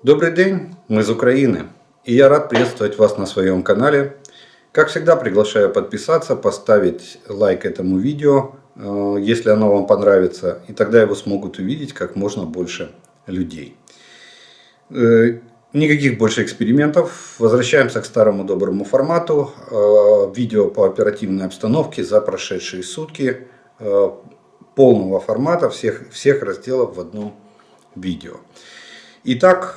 Добрый день, мы из Украины, и я рад приветствовать вас на своем канале. Как всегда, приглашаю подписаться, поставить лайк этому видео, если оно вам понравится, и тогда его смогут увидеть как можно больше людей. Никаких больше экспериментов, возвращаемся к старому доброму формату, видео по оперативной обстановке за прошедшие сутки, полного формата, всех разделов в одном видео. Итак,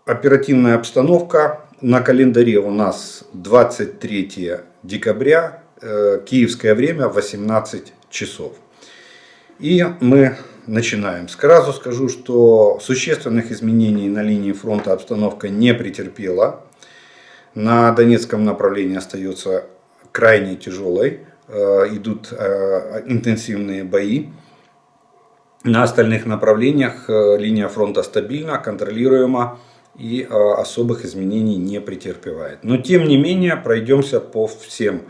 оперативная обстановка. На календаре у нас 23 декабря, киевское время, 18 часов. И мы начинаем. Сразу скажу, что существенных изменений на линии фронта обстановка не претерпела. На Донецком направлении остается крайне тяжелой. Идут интенсивные бои. На остальных направлениях линия фронта стабильна, контролируема и особых изменений не претерпевает. Но тем не менее пройдемся по всем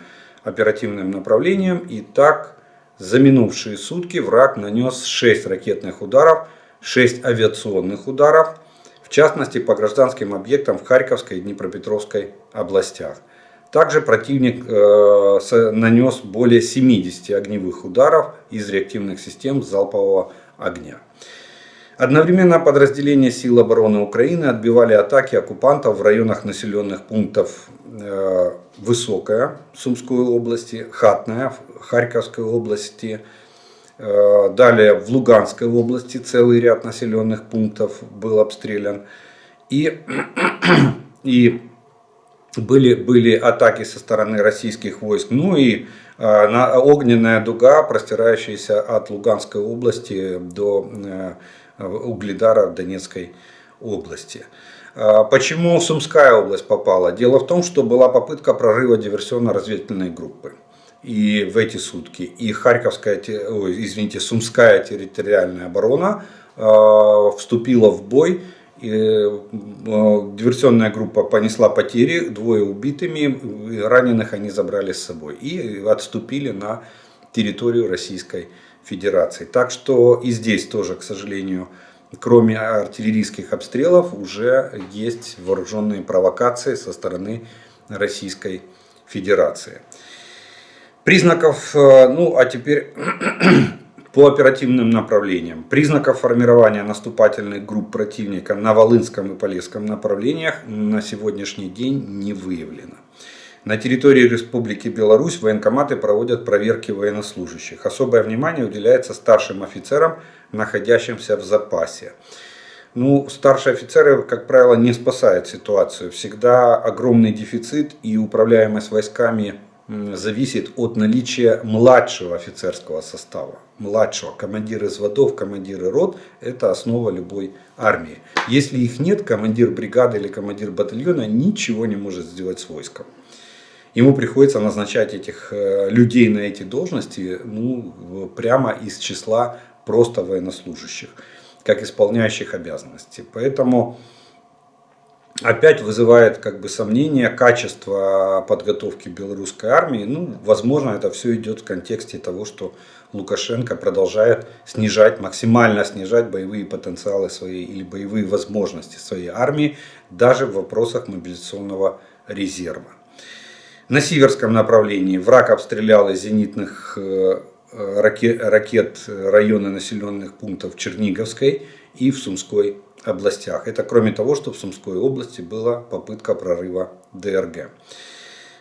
оперативным направлениям. Итак, за минувшие сутки враг нанес 6 ракетных ударов, 6 авиационных ударов, в частности по гражданским объектам в Харьковской и Днепропетровской областях. Также противник нанес более 70 огневых ударов из реактивных систем залпового огня. Одновременно подразделения сил обороны Украины отбивали атаки оккупантов в районах населенных пунктов Высокая Сумской области, Хатная в Харьковской области, далее в Луганской области целый ряд населенных пунктов был обстрелян. И были атаки со стороны российских войск, ну и огненная дуга, простирающаяся от Луганской области до Угледара Донецкой области. Почему Сумская область попала? Дело в том, что была попытка прорыва диверсионно-разведывательной группы. И в эти сутки и Сумская территориальная оборона вступила в бой. Диверсионная группа понесла потери, 2 убитыми, раненых они забрали с собой и отступили на территорию Российской Федерации. Так что и здесь тоже, к сожалению, кроме артиллерийских обстрелов, уже есть вооруженные провокации со стороны Российской Федерации. Признаков, а теперь по оперативным направлениям. Признаков формирования наступательных групп противника на Волынском и Полесском направлениях на сегодняшний день не выявлено. На территории Республики Беларусь военкоматы проводят проверки военнослужащих. Особое внимание уделяется старшим офицерам, находящимся в запасе. Старшие офицеры, как правило, не спасают ситуацию. Всегда огромный дефицит, и управляемость войсками зависит от наличия младшего офицерского состава. Младшего. Командиры взводов, командиры рот – это основа любой армии. Если их нет, командир бригады или командир батальона ничего не может сделать с войском. Ему приходится назначать этих людей на эти должности прямо из числа просто военнослужащих, как исполняющих обязанности. Поэтому опять вызывает сомнение качество подготовки белорусской армии. Возможно, это все идет в контексте того, что Лукашенко продолжает максимально снижать боевые потенциалы своей или боевые возможности своей армии, даже в вопросах мобилизационного резерва. На Сиверском направлении враг обстрелял из зенитных ракет районы населенных пунктов Черниговской и в Сумской областях. Это кроме того, что в Сумской области была попытка прорыва ДРГ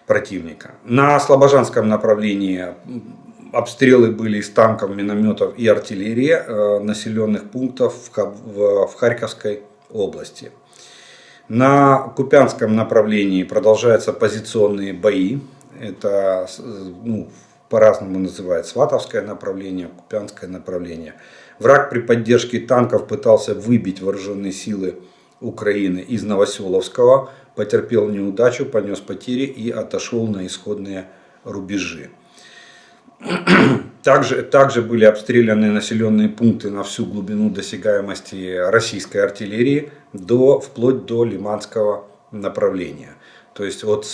противника. На Слобожанском направлении обстрелы были из танков, минометов и артиллерии населенных пунктов в Харьковской области. На Купянском направлении продолжаются позиционные бои. Это по-разному называют Сватовское направление, Купянское направление. Враг при поддержке танков пытался выбить вооруженные силы Украины из Новоселовского, потерпел неудачу, понес потери и отошел на исходные рубежи. Также были обстреляны населенные пункты на всю глубину досягаемости российской артиллерии, вплоть до Лиманского направления. То есть от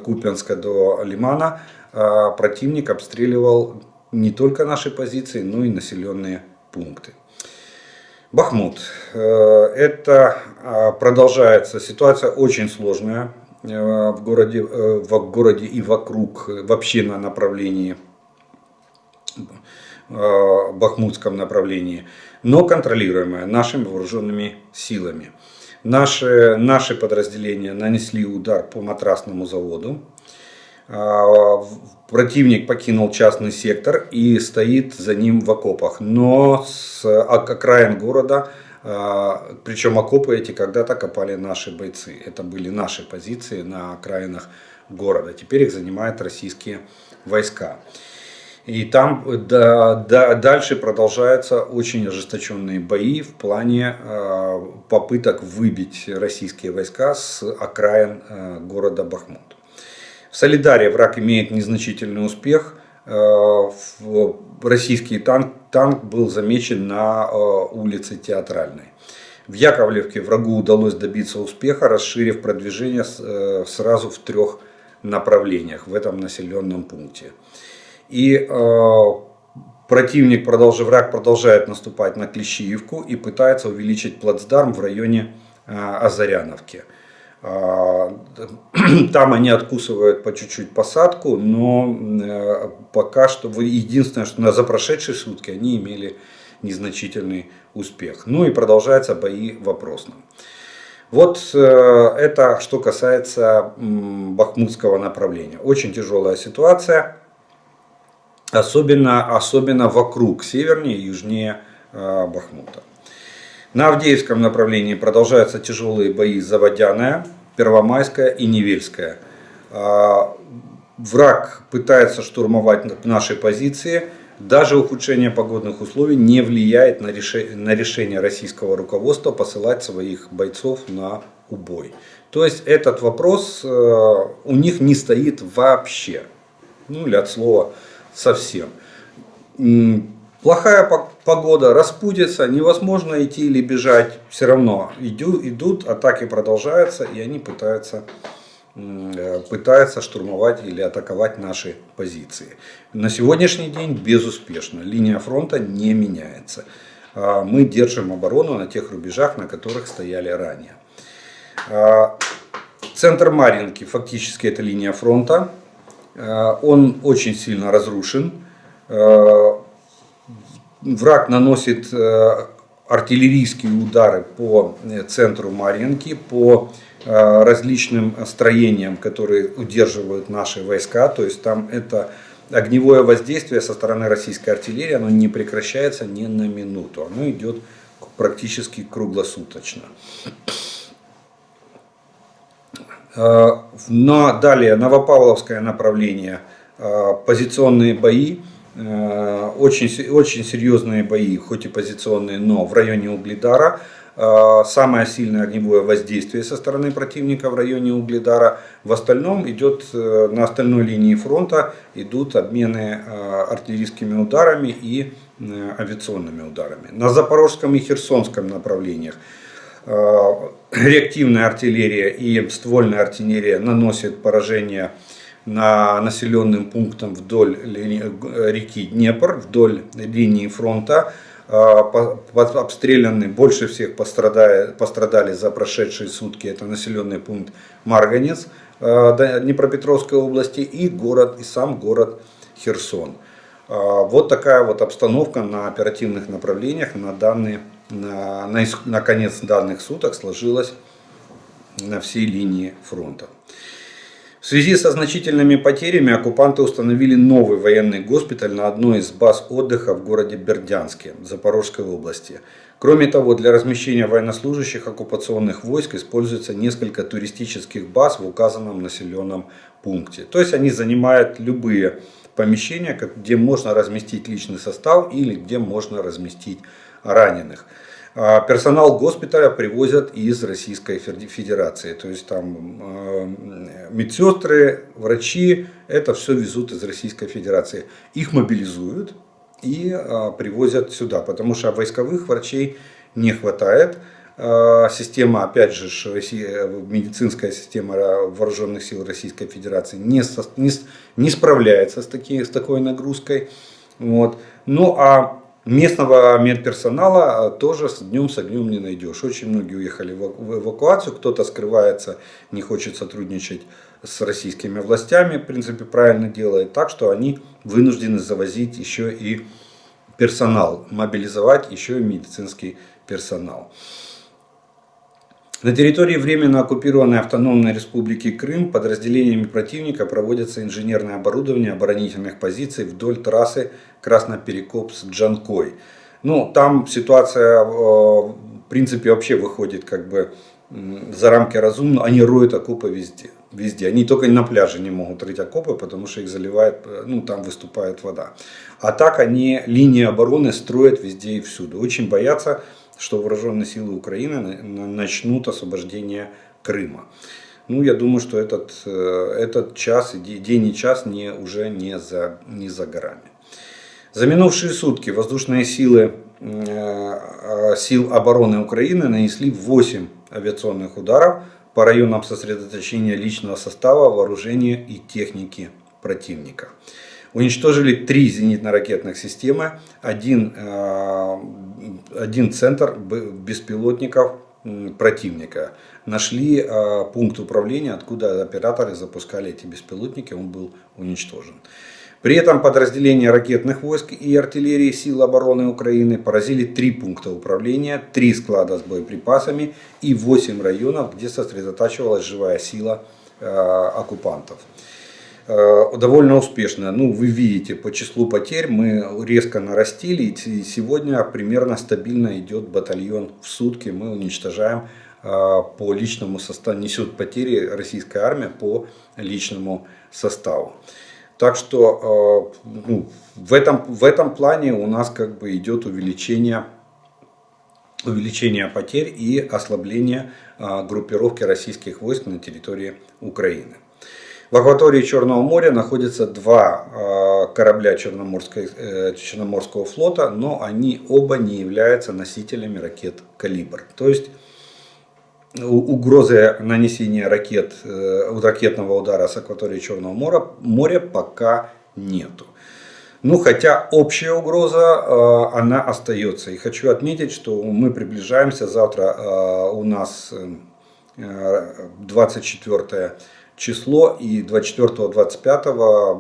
Купянска до Лимана противник обстреливал не только наши позиции, но и населенные пункты. Бахмут. Это продолжается ситуация очень сложная в городе и вокруг, вообще на направлении, бахмутском направлении, но контролируемая нашими вооруженными силами. Наши подразделения нанесли удар по матрасному заводу. Противник покинул частный сектор и стоит за ним в окопах, но с окраин города, причем окопы эти когда-то копали наши бойцы. Это были наши позиции на окраинах города. Теперь их занимают российские войска. И там дальше продолжаются очень ожесточенные бои в плане попыток выбить российские войска с окраин города Бахмут. В Солидаре враг имеет незначительный успех. Российский танк был замечен на улице Театральной. В Яковлевке врагу удалось добиться успеха, расширив продвижение сразу в 3 направлениях в этом населенном пункте. И враг продолжает наступать на Клещиевку и пытается увеличить плацдарм в районе Озаряновки. Там они откусывают по чуть-чуть посадку, но пока что, единственное, что за прошедшие сутки они имели незначительный успех. Ну и продолжаются бои в Опросном. Вот это что касается бахмутского направления. Очень тяжелая ситуация, особенно вокруг, севернее и южнее Бахмута. На Авдеевском направлении продолжаются тяжелые бои за Водяное, Первомайское и Невельское. Враг пытается штурмовать наши позиции. Даже ухудшение погодных условий не влияет на решение российского руководства посылать своих бойцов на убой. То есть этот вопрос у них не стоит вообще. Ну или от слова совсем. Плохая погода, распутится, невозможно идти или бежать, все равно идут, атаки продолжаются, и они пытаются штурмовать или атаковать наши позиции. На сегодняшний день безуспешно, линия фронта не меняется. Мы держим оборону на тех рубежах, на которых стояли ранее. Центр Марьинки, фактически это линия фронта, он очень сильно разрушен. Враг наносит артиллерийские удары по центру Марьинки, по различным строениям, которые удерживают наши войска. То есть там это огневое воздействие со стороны российской артиллерии, оно не прекращается ни на минуту. Оно идет практически круглосуточно. Но далее Новопавловское направление, позиционные бои. Очень серьезные бои, хоть и позиционные, но в районе Угледара. Самое сильное огневое воздействие со стороны противника в районе Угледара. В остальном на остальной линии фронта идут обмены артиллерийскими ударами и авиационными ударами. На Запорожском и Херсонском направлениях реактивная артиллерия и ствольная артиллерия наносят поражение на населенным пунктам вдоль реки Днепр, вдоль линии фронта. Обстреляны, больше всех пострадали за прошедшие сутки, это населенный пункт Марганец Днепропетровской области и сам город Херсон. Вот такая вот обстановка на оперативных направлениях на конец данных суток сложилась на всей линии фронта. В связи со значительными потерями оккупанты установили новый военный госпиталь на одной из баз отдыха в городе Бердянске, Запорожской области. Кроме того, для размещения военнослужащих оккупационных войск используется несколько туристических баз в указанном населенном пункте. То есть они занимают любые помещения, где можно разместить личный состав или где можно разместить раненых. Персонал госпиталя привозят из Российской Федерации. То есть там медсестры, врачи, это все везут из Российской Федерации. Их мобилизуют и привозят сюда, потому что войсковых врачей не хватает. Система, опять же, медицинская система вооруженных сил Российской Федерации не справляется с такой нагрузкой. Вот. Ну а Местного медперсонала тоже с огнем не найдешь. Очень многие уехали в эвакуацию, кто-то скрывается, не хочет сотрудничать с российскими властями, в принципе правильно делает, так что они вынуждены завозить еще и персонал, мобилизовать еще и медицинский персонал. На территории временно оккупированной автономной республики Крым подразделениями противника проводится инженерное оборудование оборонительных позиций вдоль трассы Красноперекопск-Джанкой. Ну, там ситуация в принципе вообще выходит как бы за рамки разумного. Они роют окопы везде. Везде. Они только на пляже не могут рыть окопы, потому что их заливает, ну там выступает вода. А так они линии обороны строят везде и всюду. Очень боятся, что вооруженные силы Украины начнут освобождение Крыма. Ну, я думаю, что этот час, день и час уже не за горами. За минувшие сутки воздушные силы сил обороны Украины нанесли 8 авиационных ударов по районам сосредоточения личного состава, вооружения и техники противника. Уничтожили 3 зенитно-ракетных системы, один центр беспилотников противника. Нашли пункт управления, откуда операторы запускали эти беспилотники, он был уничтожен. При этом подразделения ракетных войск и артиллерии сил обороны Украины поразили 3 пункта управления, 3 склада с боеприпасами и 8 районов, где сосредотачивалась живая сила оккупантов. Довольно успешно. Ну, вы видите, по числу потерь мы резко нарастили. И сегодня примерно стабильно идет батальон в сутки. Мы уничтожаем по личному составу, несет потери российская армия по личному составу. Так что в этом плане у нас как бы идет увеличение потерь и ослабление группировки российских войск на территории Украины. В акватории Черного моря находятся 2 корабля Черноморского флота, но они оба не являются носителями ракет «Калибр». То есть угрозы нанесения ракетного удара с акватории Черного моря пока нету. Ну, хотя общая угроза, она остается. И хочу отметить, что мы приближаемся. Завтра у нас 24 число, и 24-25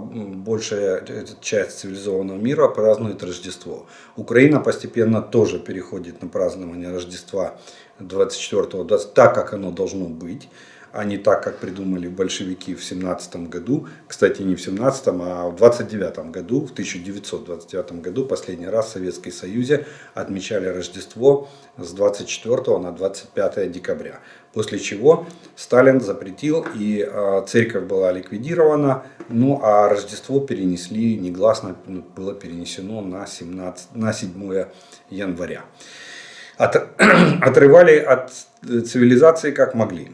большая часть цивилизованного мира празднует Рождество. Украина постепенно тоже переходит на празднование Рождества 24-го, так как оно должно быть, а не так, как придумали большевики в 17 году. Кстати, не в 17-м, а в 29 году, в 1929 году, последний раз в Советском Союзе отмечали Рождество с 24 на 25 декабря. После чего Сталин запретил, и церковь была ликвидирована, ну а Рождество перенесли, негласно было перенесено на 7 января. Отрывали от цивилизации как могли.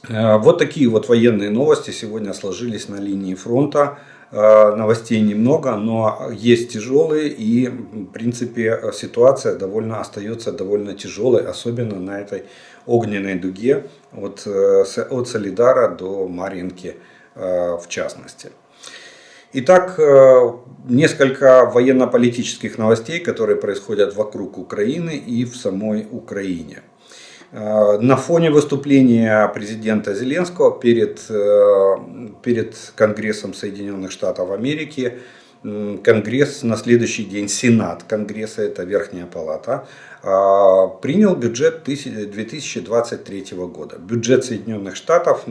Вот такие вот военные новости сегодня сложились на линии фронта. Новостей немного, но есть тяжелые, и в принципе ситуация остается довольно тяжелой, особенно на этой огненной дуге от Солидара до Марьинки в частности. Итак, несколько военно-политических новостей, которые происходят вокруг Украины и в самой Украине. На фоне выступления президента Зеленского перед Конгрессом Соединенных Штатов Америки, Конгресс на следующий день, Сенат Конгресса, это Верхняя Палата, принял бюджет 2023 года. Бюджет Соединенных Штатов,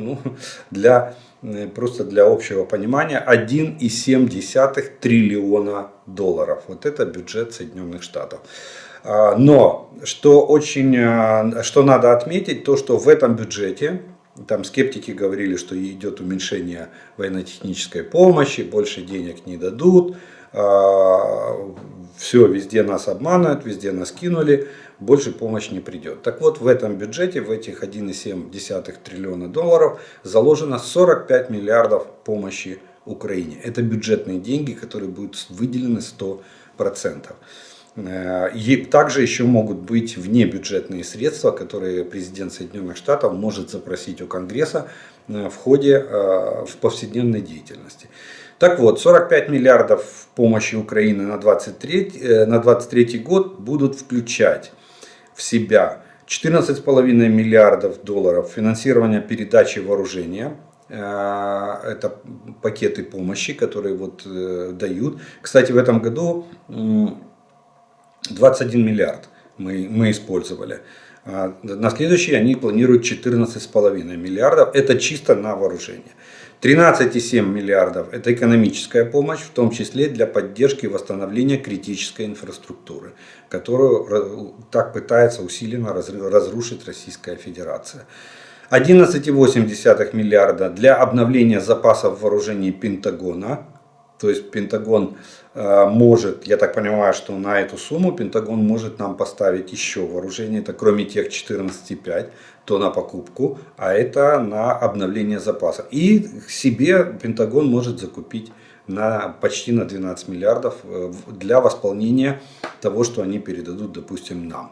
просто для общего понимания, 1,7 триллиона долларов. Вот это бюджет Соединенных Штатов. Но что надо отметить, то что в этом бюджете, там скептики говорили, что идет уменьшение военно-технической помощи, больше денег не дадут, все, везде нас обманывают, везде нас кинули, больше помощи не придет. Так вот, в этом бюджете, в этих 1,7 триллиона долларов заложено 45 миллиардов помощи Украине. Это бюджетные деньги, которые будут выделены 100%. И также еще могут быть внебюджетные средства, которые президент Соединенных Штатов может запросить у Конгресса в повседневной деятельности. Так вот, 45 миллиардов помощи Украине на 2023 год будут включать в себя 14,5 миллиардов долларов финансирования передачи вооружения. Это пакеты помощи, которые дают. Кстати, в этом году 21 миллиард мы использовали. На следующий они планируют 14,5 миллиардов. Это чисто на вооружение. 13,7 миллиардов это экономическая помощь, в том числе для поддержки и восстановления критической инфраструктуры, которую так пытается усиленно разрушить Российская Федерация. 11,8 миллиарда для обновления запасов вооружений Пентагона. То есть Пентагон может, я так понимаю, что на эту сумму Пентагон может нам поставить еще вооружение. Это кроме тех 14,5, то на покупку, а это на обновление запаса. И себе Пентагон может закупить почти на 12 миллиардов для восполнения того, что они передадут, допустим, нам.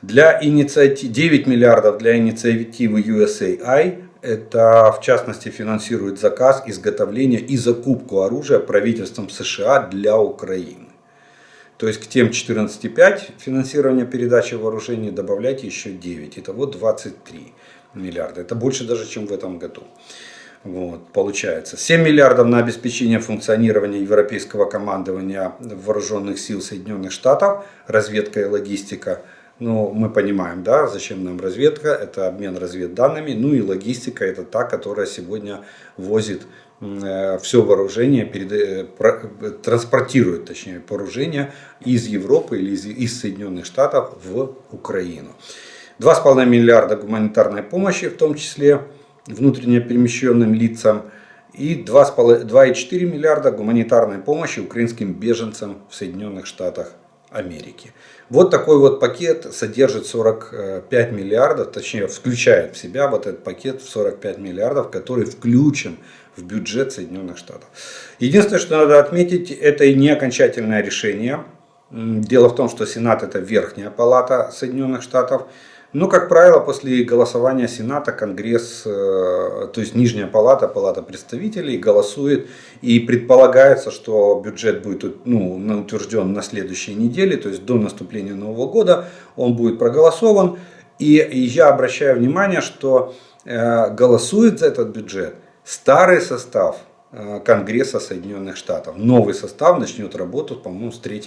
9 миллиардов для инициативы USAI. Это, в частности, финансирует заказ, изготовление и закупку оружия правительством США для Украины. То есть к тем 14,5 финансирования передачи вооружений добавлять еще 9. Итого 23 миллиарда. Это больше даже, чем в этом году. Получается. 7 миллиардов на обеспечение функционирования европейского командования вооруженных сил Соединенных Штатов, разведка и логистика. Мы понимаем, да, зачем нам разведка, это обмен разведданными, и логистика это та, которая сегодня возит все вооружение, транспортирует, точнее, вооружение из Европы или из Соединенных Штатов в Украину. 2,5 миллиарда гуманитарной помощи, в том числе внутренне перемещенным лицам, и 2,4 миллиарда гуманитарной помощи украинским беженцам в Соединенных Штатах Америки. Вот такой пакет содержит 45 миллиардов, точнее включает в себя этот пакет в 45 миллиардов, который включен в бюджет Соединенных Штатов. Единственное, что надо отметить, это и не окончательное решение. Дело в том, что Сенат это верхняя палата Соединенных Штатов. Но, как правило, после голосования Сената Конгресс, то есть Нижняя палата, Палата представителей голосует. И предполагается, что бюджет будет утвержден на следующей неделе, то есть до наступления Нового года он будет проголосован. И я обращаю внимание, что голосует за этот бюджет старый состав Конгресса Соединенных Штатов. Новый состав начнет работу, по-моему, с 3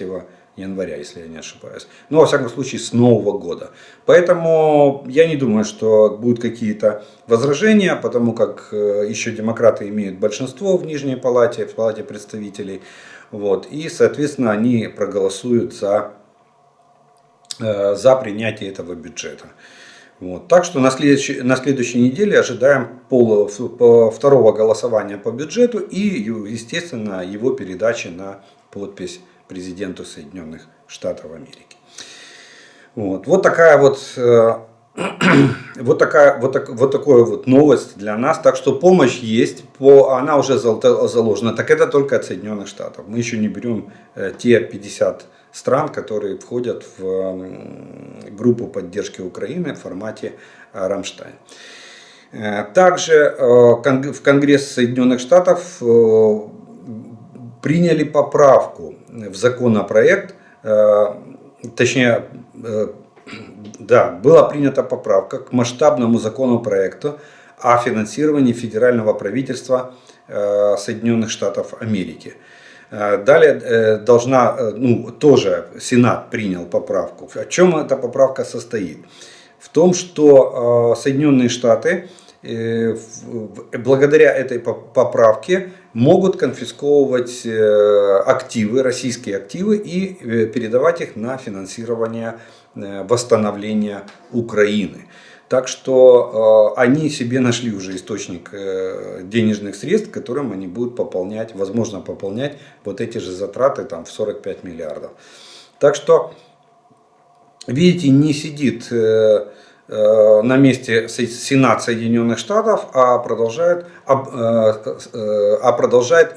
января, если я не ошибаюсь. Во всяком случае, с Нового года. Поэтому я не думаю, что будут какие-то возражения, потому как еще демократы имеют большинство в Нижней палате, в Палате представителей. И, соответственно, они проголосуют за принятие этого бюджета. Так что на следующей неделе ожидаем второго голосования по бюджету и, естественно, его передачи на подпись президенту Соединенных Штатов Америки. Такая новость для нас. Так что помощь есть, она уже заложена. Так это только от Соединенных Штатов. Мы еще не берем те 50 стран, которые входят в группу поддержки Украины в формате Рамштайн. Также в Конгресс Соединенных Штатов приняли поправку в законопроект, точнее, была принята поправка к масштабному законопроекту о финансировании федерального правительства Соединенных Штатов Америки. Далее тоже Сенат принял поправку. В чем эта поправка состоит? В том, что Соединенные Штаты благодаря этой поправке могут конфисковывать активы, российские активы и передавать их на финансирование восстановления Украины. Так что они себе нашли уже источник денежных средств, которым они будут возможно пополнять эти же затраты в 45 миллиардов. Так что, видите, не сидит на месте Сенат Соединенных Штатов, а продолжает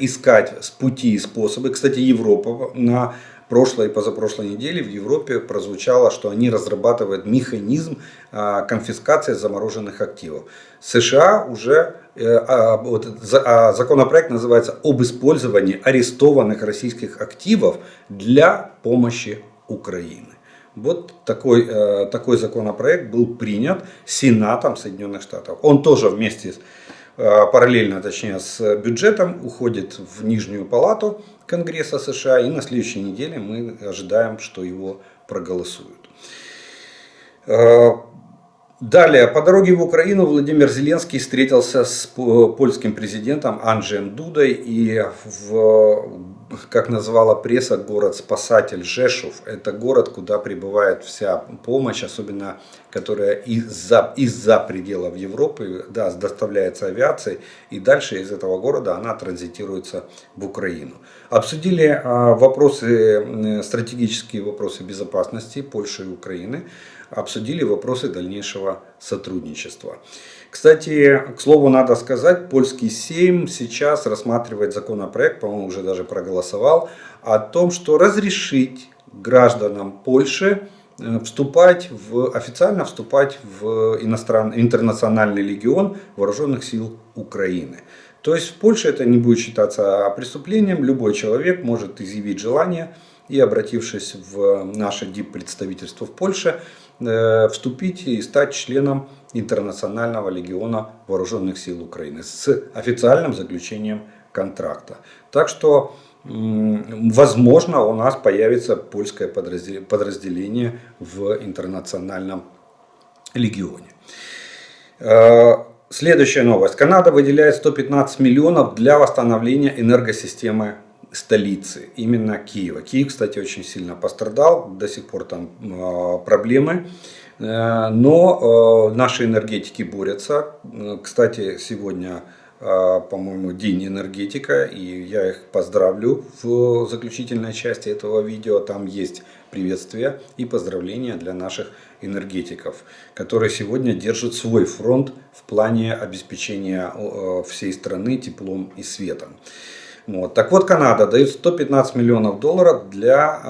искать пути и способы. Кстати, Европа на прошлой и позапрошлой неделе в Европе прозвучало, что они разрабатывают механизм конфискации замороженных активов. США уже, законопроект называется «Об использовании арестованных российских активов для помощи Украины». Вот такой законопроект был принят Сенатом Соединенных Штатов. Он тоже вместе параллельно, точнее, с бюджетом уходит в Нижнюю палату Конгресса США. И на следующей неделе мы ожидаем, что его проголосуют. Далее, по дороге в Украину Владимир Зеленский встретился с польским президентом Анджеем Дудой и как назвала пресса, город-спасатель Жешув. Это город, куда прибывает вся помощь, особенно которая из-за пределов Европы, да, доставляется авиацией. И дальше из этого города она транзитируется в Украину. Обсудили стратегические вопросы безопасности Польши и Украины. Обсудили вопросы дальнейшего сотрудничества. Кстати, к слову, надо сказать, польский Сейм сейчас рассматривает законопроект, по-моему, уже даже проголосовал, о том, что разрешить гражданам Польши официально вступать в интернациональный легион вооруженных сил Украины. То есть в Польше это не будет считаться преступлением, любой человек может изъявить желание и, обратившись в наше диппредставительство в Польше, вступить и стать членом Интернационального легиона вооруженных сил Украины с официальным заключением контракта. Так что, возможно, у нас появится польское подразделение в Интернациональном легионе. Следующая новость. Канада выделяет 115 миллионов для восстановления энергосистемы столицы, именно Киева. Киев, кстати, очень сильно пострадал, до сих пор там проблемы, но наши энергетики борются. Кстати, сегодня, по-моему, день энергетика, и я их поздравлю в заключительной части этого видео. Там есть приветствия и поздравления для наших энергетиков, которые сегодня держат свой фронт в плане обеспечения всей страны теплом и светом. Вот. Так вот, Канада дает 115 миллионов долларов для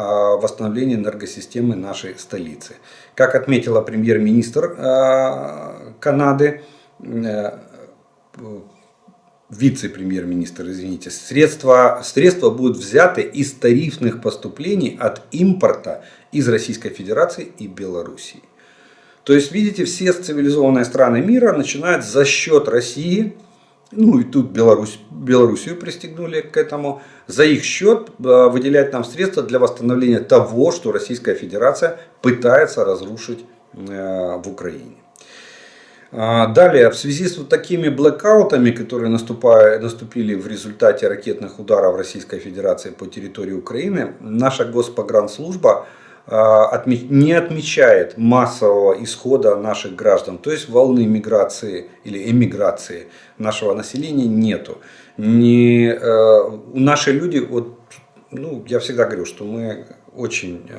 восстановления энергосистемы нашей столицы. Как отметила премьер-министр Канады, вице-премьер-министр, извините, средства будут взяты из тарифных поступлений от импорта из Российской Федерации и Белоруссии. То есть, видите, все цивилизованные страны мира начинают за счет России, ну и тут Белоруссию пристегнули к этому, за их счет выделять нам средства для восстановления того, что Российская Федерация пытается разрушить в Украине. Далее, в связи с вот такими блэкаутами, которые наступили в результате ракетных ударов Российской Федерации по территории Украины, наша Госпогранслужба не отмечает массового исхода наших граждан, то есть волны миграции или эмиграции нашего населения нету. Наши люди, я всегда говорю, что мы очень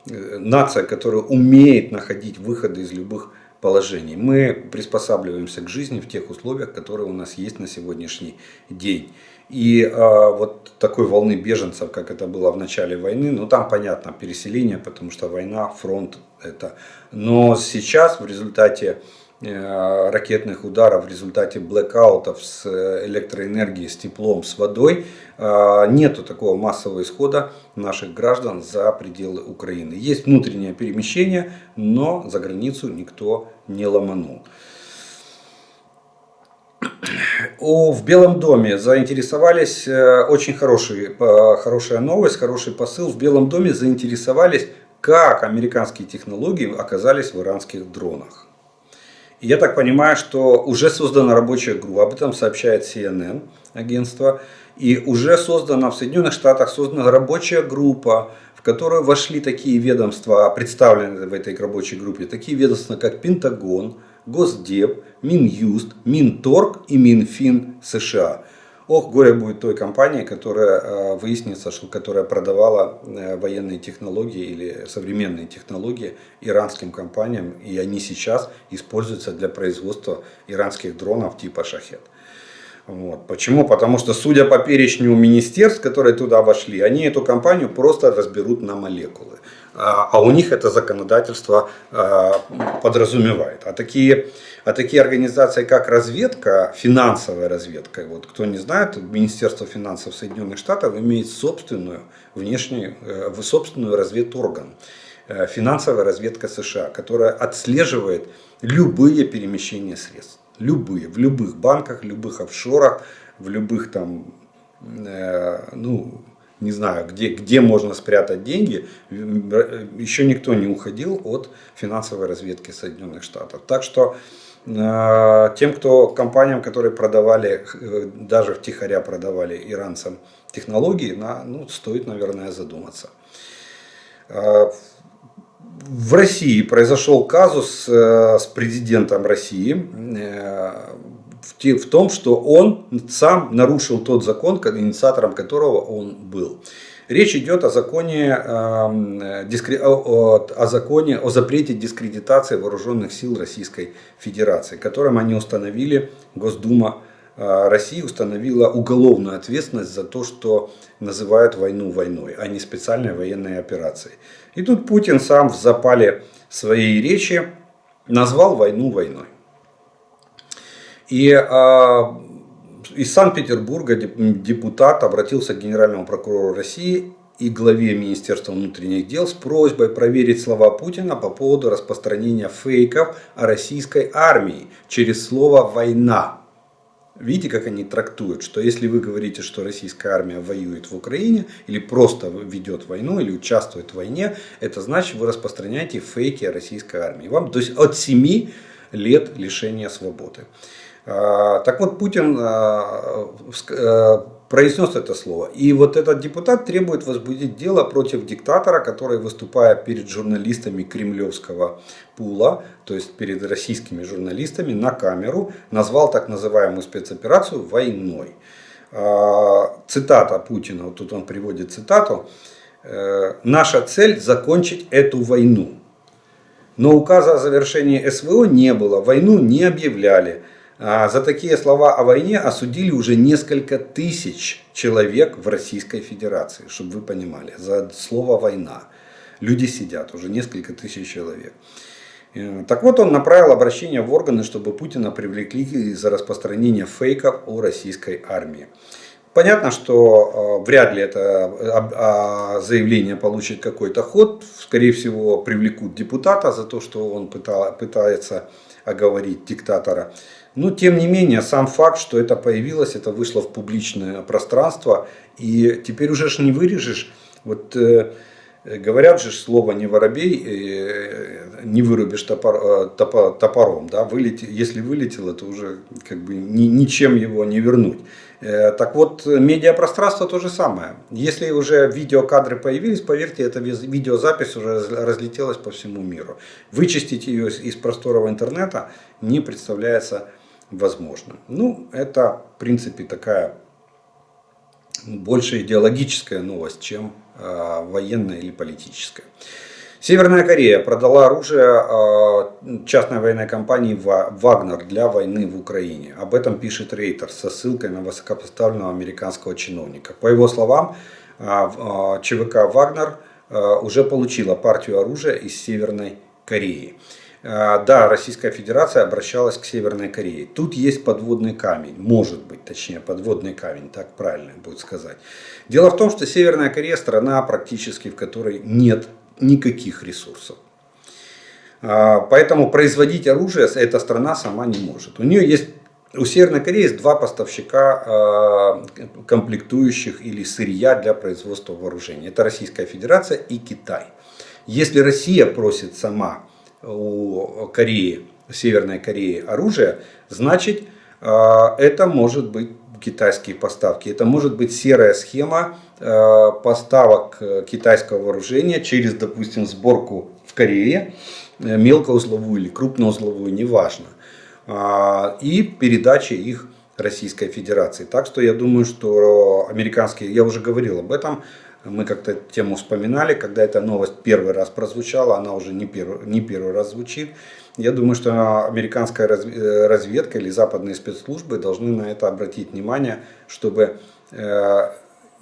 нация, которая умеет находить выходы из любых положений. Мы приспосабливаемся к жизни в тех условиях, которые у нас есть на сегодняшний день. И вот такой волны беженцев, как это было в начале войны, там понятно, переселение, потому что война, фронт это. Но сейчас в результате ракетных ударов, в результате блэкаутов с электроэнергией, с теплом, с водой, нету такого массового исхода наших граждан за пределы Украины. Есть внутреннее перемещение, но за границу никто не ломанул. В Белом доме заинтересовались, очень хорошая новость, хороший посыл. В Белом доме заинтересовались, как американские технологии оказались в иранских дронах. И я так понимаю, что уже создана рабочая группа, об этом сообщает CNN агентство. И уже создана в Соединенных Штатах рабочая группа, в которую вошли такие ведомства, представлены в этой рабочей группе, такие ведомства, как Пентагон, Госдеп, Минюст, Минторг и Минфин США. Ох, горе будет той компании, которая выяснится, которая продавала военные технологии или современные технологии иранским компаниям, и они сейчас используются для производства иранских дронов типа «Шахед». Вот. Почему? Потому что, судя по перечню министерств, которые туда вошли, они эту компанию просто разберут на молекулы. А у них это законодательство подразумевает. А такие организации, как разведка, финансовая разведка, вот кто не знает, Министерство финансов Соединенных Штатов имеет собственную собственную разведорган. Финансовая разведка США, которая отслеживает любые перемещения средств. Любые. В любых банках, в любых офшорах, в любых там, не знаю, где можно спрятать деньги, еще никто не уходил от финансовой разведки Соединенных Штатов. Так что тем, компаниям, которые продавали, даже втихаря продавали иранцам технологии, стоит, наверное, задуматься. В России произошел казус с президентом России в том, что он сам нарушил тот закон, инициатором которого он был. Речь идет о законе о запрете дискредитации вооруженных сил Российской Федерации, которым они установили, Госдума России установила уголовную ответственность за то, что называют войну войной, а не специальной военной операцией. И тут Путин сам в запале своей речи назвал войну войной. И из Санкт-Петербурга депутат обратился к генеральному прокурору России и главе Министерства внутренних дел с просьбой проверить слова Путина по поводу распространения фейков о российской армии через слово «война». Видите, как они трактуют, что если вы говорите, что российская армия воюет в Украине, или просто ведет войну, или участвует в войне, это значит, вы распространяете фейки о российской армии. Вам, то есть от 7 лет лишения свободы. Так вот, Путин произнес это слово. И вот этот депутат требует возбудить дело против диктатора, который, выступая перед журналистами кремлевского пула, то есть перед российскими журналистами на камеру, назвал так называемую спецоперацию войной. Цитата Путина, вот тут он приводит цитату: «Наша цель закончить эту войну. Но указа о завершении СВО не было, войну не объявляли. За такие слова о войне осудили уже несколько тысяч человек в Российской Федерации, чтобы вы понимали. За слово «война» люди сидят, уже несколько тысяч человек». Так вот, он направил обращение в органы, чтобы Путина привлекли за распространение фейков о российской армии. Понятно, что вряд ли это заявление получит какой-то ход. Скорее всего, привлекут депутата за то, что он пытается оговорить диктатора. Но тем не менее, сам факт, что это появилось, это вышло в публичное пространство. И теперь уже не вырежешь. Вот говорят же, слово «не воробей» не вырубишь топором. Да? Если вылетело, то уже ничем его не вернуть. Так вот, медиапространство то же самое. Если уже видеокадры появились, поверьте, эта видеозапись уже разлетелась по всему миру. Вычистить ее из просторов интернета не представляется возможным. Это, в принципе, такая больше идеологическая новость, чем военная или политическая. Северная Корея продала оружие частной военной компании «Вагнер» для войны в Украине. Об этом пишет Рейтер со ссылкой на высокопоставленного американского чиновника. По его словам, ЧВК «Вагнер» уже получила партию оружия из Северной Кореи. Да, Российская Федерация обращалась к Северной Корее. Тут есть подводный камень, может быть, точнее, подводный камень, так правильно будет сказать. Дело в том, что Северная Корея страна, практически в которой нет никаких ресурсов. Поэтому производить оружие эта страна сама не может. У Северной Кореи есть два поставщика комплектующих или сырья для производства вооружений. Это Российская Федерация и Китай. Если Россия просит сама у Северной Кореи оружие, значит это может быть китайские поставки. Это может быть серая схема поставок китайского вооружения через, допустим, сборку в Корее, мелкоузловую или крупноузловую, неважно, и передачи их Российской Федерации. Так что я думаю, что американские, я уже говорил об этом, Мы как-то тему вспоминали, когда эта новость первый раз прозвучала, она уже не первый раз звучит. Я думаю, что американская разведка или западные спецслужбы должны на это обратить внимание, чтобы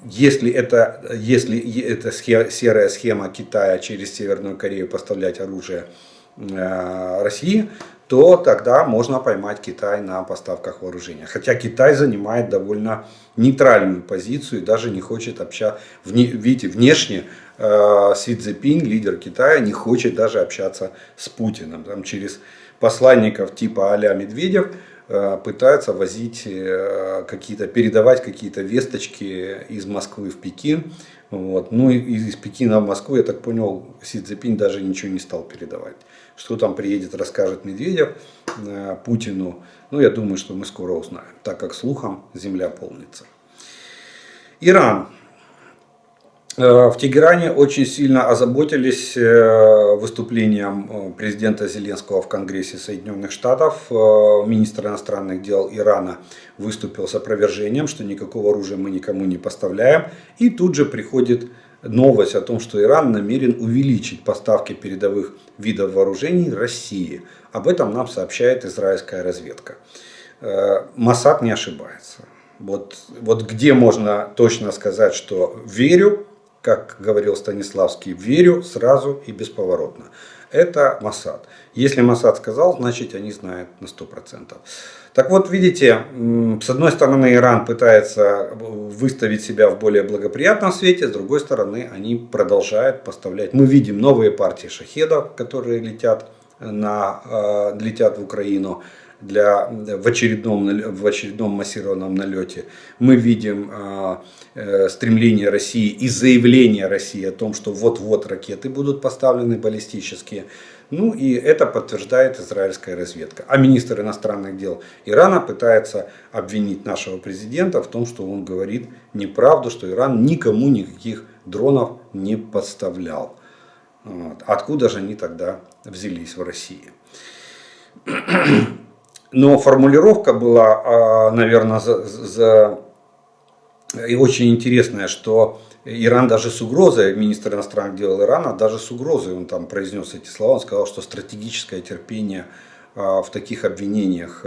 если это серая схема Китая через Северную Корею поставлять оружие России, то тогда можно поймать Китай на поставках вооружения. Хотя Китай занимает довольно нейтральную позицию и даже не хочет общаться. Видите, внешне Си Цзиньпин, лидер Китая, не хочет даже общаться с Путиным. Там через посланников типа а-ля Медведев пытаются возить передавать какие-то весточки из Москвы в Пекин. Вот. Ну и из Пекина в Москву, я так понял, Си Цзиньпин даже ничего не стал передавать. Что там приедет, расскажет Медведев Путину. Ну, я думаю, что мы скоро узнаем, так как слухам земля полнится. Иран. В Тегеране очень сильно озаботились выступлением президента Зеленского в Конгрессе Соединенных Штатов. Министр иностранных дел Ирана выступил с опровержением, что никакого оружия мы никому не поставляем. И тут же приходит новость о том, что Иран намерен увеличить поставки передовых видов вооружений России. Об этом нам сообщает израильская разведка. Моссад не ошибается. Вот где можно точно сказать, что верю, как говорил Станиславский, верю сразу и бесповоротно. Это Моссад. Если Моссад сказал, значит они знают на 100%. Так вот, видите, с одной стороны Иран пытается выставить себя в более благоприятном свете, с другой стороны они продолжают поставлять. Мы видим новые партии шахедов, которые летят в Украину в очередном массированном налете. Мы видим стремление России и заявление России о том, что вот-вот ракеты будут поставлены баллистические. Ну и это подтверждает израильская разведка. А министр иностранных дел Ирана пытается обвинить нашего президента в том, что он говорит неправду, что Иран никому никаких дронов не поставлял. Вот. Откуда же они тогда взялись в России? Но формулировка была, наверное, и очень интересная, что Иран даже с угрозой, министр иностранных дел Ирана, даже с угрозой он там произнес эти слова, он сказал, что стратегическое терпение в таких обвинениях,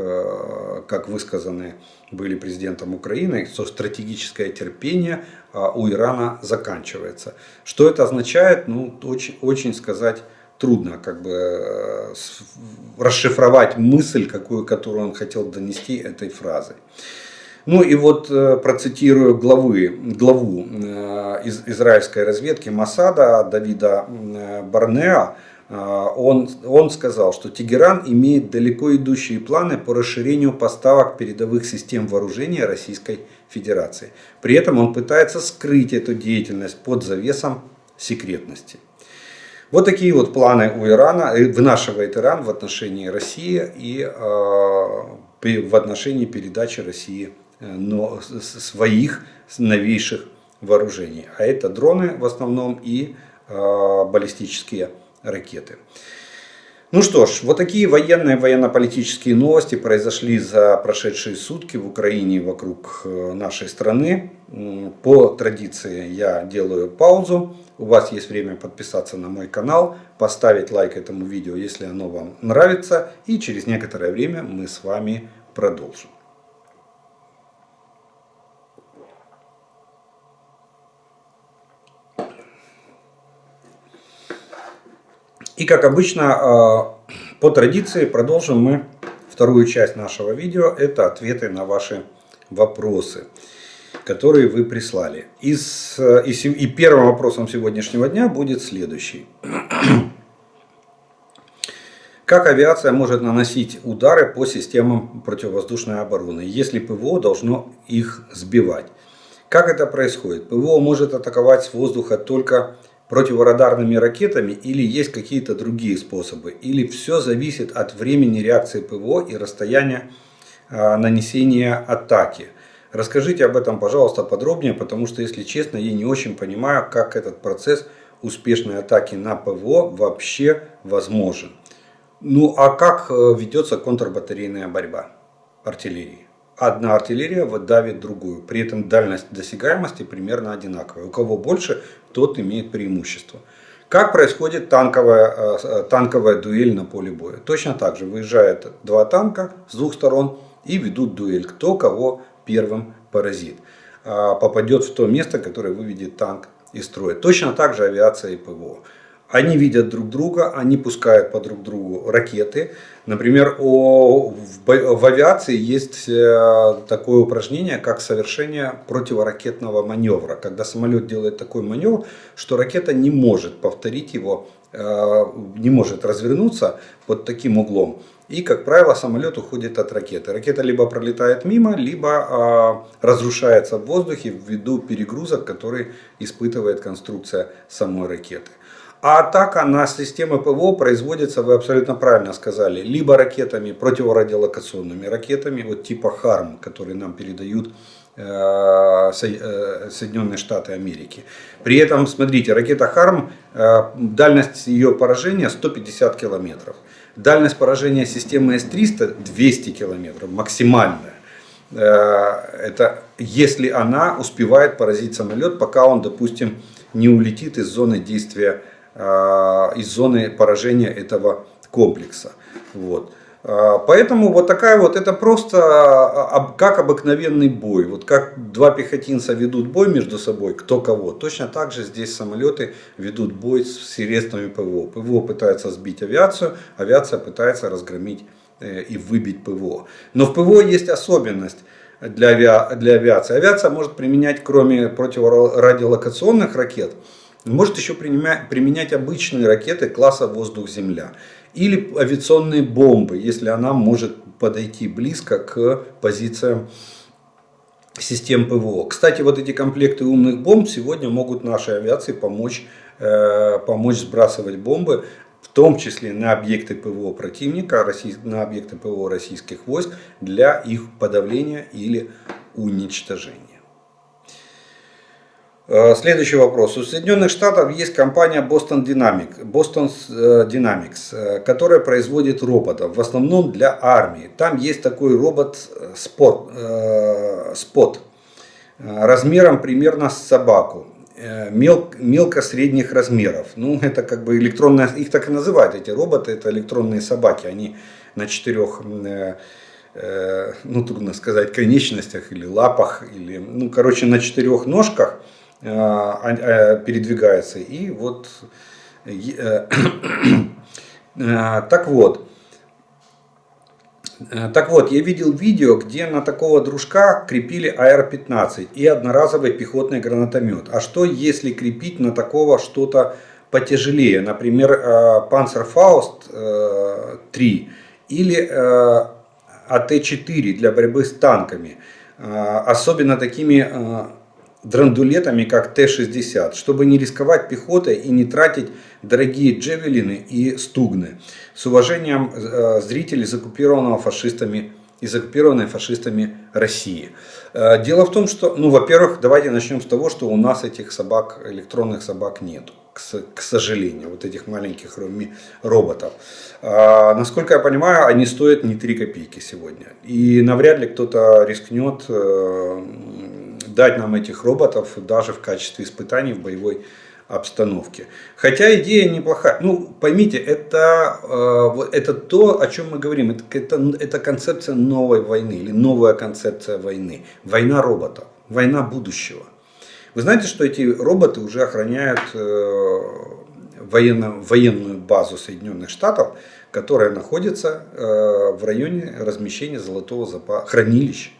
как высказаны были президентом Украины, что стратегическое терпение у Ирана заканчивается. Что это означает? Ну, очень сказать трудно, расшифровать мысль, которую он хотел донести этой фразой. Ну и вот процитирую главу израильской разведки Моссада Давида Барнеа. Он сказал, что Тегеран имеет далеко идущие планы по расширению поставок передовых систем вооружения Российской Федерации. При этом он пытается скрыть эту деятельность под завесом секретности. Вот такие вот планы у Ирана, вынашивает Иран в отношении России и в отношении передачи России своих новейших вооружений. А это дроны в основном и баллистические ракеты. Ну что ж, вот такие военно-политические новости произошли за прошедшие сутки в Украине и вокруг нашей страны. По традиции я делаю паузу. У вас есть время подписаться на мой канал, поставить лайк этому видео, если оно вам нравится. И через некоторое время мы с вами продолжим. И как обычно, по традиции продолжим мы вторую часть нашего видео. Это ответы на ваши вопросы, которые вы прислали. И первым вопросом сегодняшнего дня будет следующий. Как авиация может наносить удары по системам противовоздушной обороны, если ПВО должно их сбивать? Как это происходит? ПВО может атаковать с воздуха только противорадарными ракетами или есть какие-то другие способы? Или все зависит от времени реакции ПВО и расстояния нанесения атаки? Расскажите об этом, пожалуйста, подробнее, потому что, если честно, я не очень понимаю, как этот процесс успешной атаки на ПВО вообще возможен. Ну а как ведется контрбатарейная борьба артиллерии? одна артиллерия давит другую. При этом дальность досягаемости примерно одинаковая. У кого больше, тот имеет преимущество. Как происходит танковая дуэль на поле боя? Точно так же выезжают два танка с двух сторон и ведут дуэль. Кто кого первым поразит. Попадет в то место, которое выведет танк из строя. Точно так же авиация и ПВО. Они видят друг друга, они пускают по друг другу ракеты. Например, в авиации есть такое упражнение, как совершение противоракетного маневра. Когда самолет делает такой маневр, что ракета не может повторить его, не может развернуться под таким углом. И, как правило, самолет уходит от ракеты. Ракета либо пролетает мимо, либо разрушается в воздухе ввиду перегрузок, которые испытывает конструкция самой ракеты. А атака на системы ПВО производится, вы абсолютно правильно сказали, либо ракетами, противорадиолокационными ракетами, вот типа ХАРМ, которые нам передают Соединенные Штаты Америки. При этом, смотрите, ракета ХАРМ, дальность ее поражения 150 километров. Дальность поражения системы С-300 200 километров, максимальная. Это если она успевает поразить самолет, пока он, допустим, не улетит из зоны действия, из зоны поражения этого комплекса. Вот. Поэтому вот такая вот, это просто как обыкновенный бой. Вот как два пехотинца ведут бой между собой, кто кого. Точно так же здесь самолеты ведут бой с средствами ПВО. ПВО пытается сбить авиацию, авиация пытается разгромить и выбить ПВО. Но в ПВО есть особенность для авиации. Авиация может применять, кроме противорадиолокационных ракет, может еще применять обычные ракеты класса воздух-земля. Или авиационные бомбы, если она может подойти близко к позициям систем ПВО. Кстати, вот эти комплекты умных бомб сегодня могут нашей авиации помочь сбрасывать бомбы, в том числе на объекты ПВО противника, на объекты ПВО российских войск, для их подавления или уничтожения. Следующий вопрос. У Соединенных Штатов есть компания Boston Dynamics, которая производит роботов, в основном для армии. Там есть такой робот Spot, размером примерно с собаку, мелко-средних размеров. Ну, это как бы электронная, их так и называют, эти роботы, это электронные собаки. Они на 4, ну, трудно сказать, конечностях или лапах, или, ну, короче, на 4 ножках передвигается. И вот так вот, я видел видео, где на такого дружка крепили АР-15 и одноразовый пехотный гранатомет. А что если крепить на такого что-то потяжелее, например, Panzerfaust 3 или АТ-4 для борьбы с танками, особенно такими драндулетами, как Т-60, чтобы не рисковать пехотой и не тратить дорогие джевелины и стугны. С уважением, зрители из оккупированной фашистами России. Дело в том, что, ну, во-первых, давайте начнем с того, что у нас этих собак, электронных собак нету, к сожалению, вот этих маленьких роботов. Насколько я понимаю, они стоят не 3 копейки сегодня. И навряд ли кто-то рискнет дать нам этих роботов даже в качестве испытаний в боевой обстановке. Хотя идея неплохая. Ну, поймите, это то, о чем мы говорим. Это концепция новой войны или новая концепция войны. Война роботов, война будущего. Вы знаете, что эти роботы уже охраняют военную базу Соединенных Штатов, которая находится в районе размещения золотохранилищ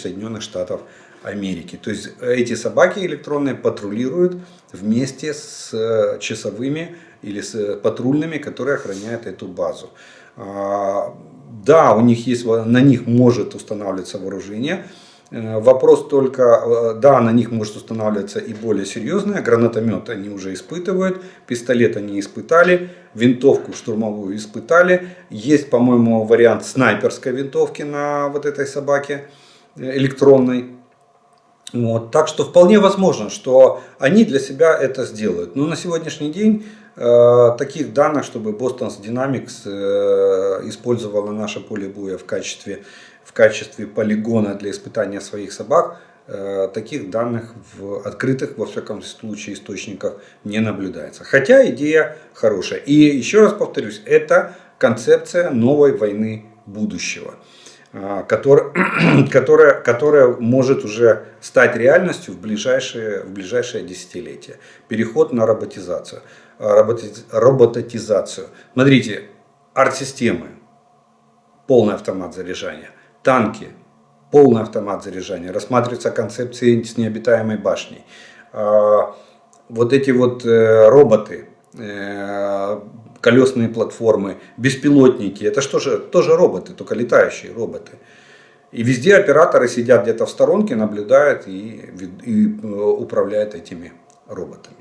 Соединенных Штатов Америки. То есть эти собаки электронные патрулируют вместе с часовыми или с патрульными, которые охраняют эту базу. Да, на них может устанавливаться вооружение. Вопрос только, да, на них может устанавливаться и более серьезное. Гранатомет они уже испытывают, пистолет они испытали, винтовку штурмовую испытали. Есть, по-моему, вариант снайперской винтовки на вот этой собаке электронной. Вот. Так что вполне возможно, что они для себя это сделают. Но на сегодняшний день таких данных, чтобы Boston Dynamics использовала наше поле боя в качестве полигона для испытания своих собак, таких данных в открытых, во всяком случае, источниках не наблюдается. Хотя идея хорошая. И еще раз повторюсь, это концепция новой войны будущего, которая может уже стать реальностью в ближайшее десятилетие. Переход на роботизацию. Смотрите, арт-системы, полный автомат заряжания, танки, полный автомат заряжания, рассматривается концепция с необитаемой башней. Вот эти вот роботы, колесные платформы, беспилотники, это что же, тоже роботы, только летающие роботы. И везде операторы сидят где-то в сторонке, наблюдают и управляют этими роботами.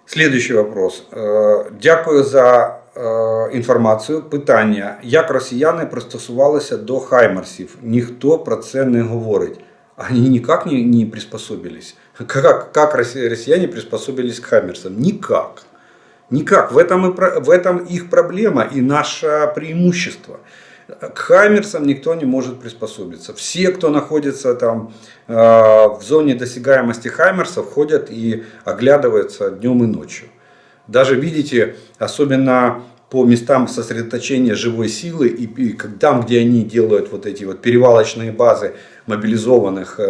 Следующий вопрос. Дякую за інформацію. Питання. Як росіяни пристосувалися до хаймерсів? Ніхто про це не говорить. Они никак не приспособились. Как россияне приспособились к хаймерсам? Никак. Никак. В этом их проблема и наше преимущество. К хаймерсам никто не может приспособиться. Все, кто находится там в зоне досягаемости хаймерсов, ходят и оглядываются днем и ночью. Даже видите, особенно по местам сосредоточения живой силы и там, где они делают вот эти вот перевалочные базы мобилизованных,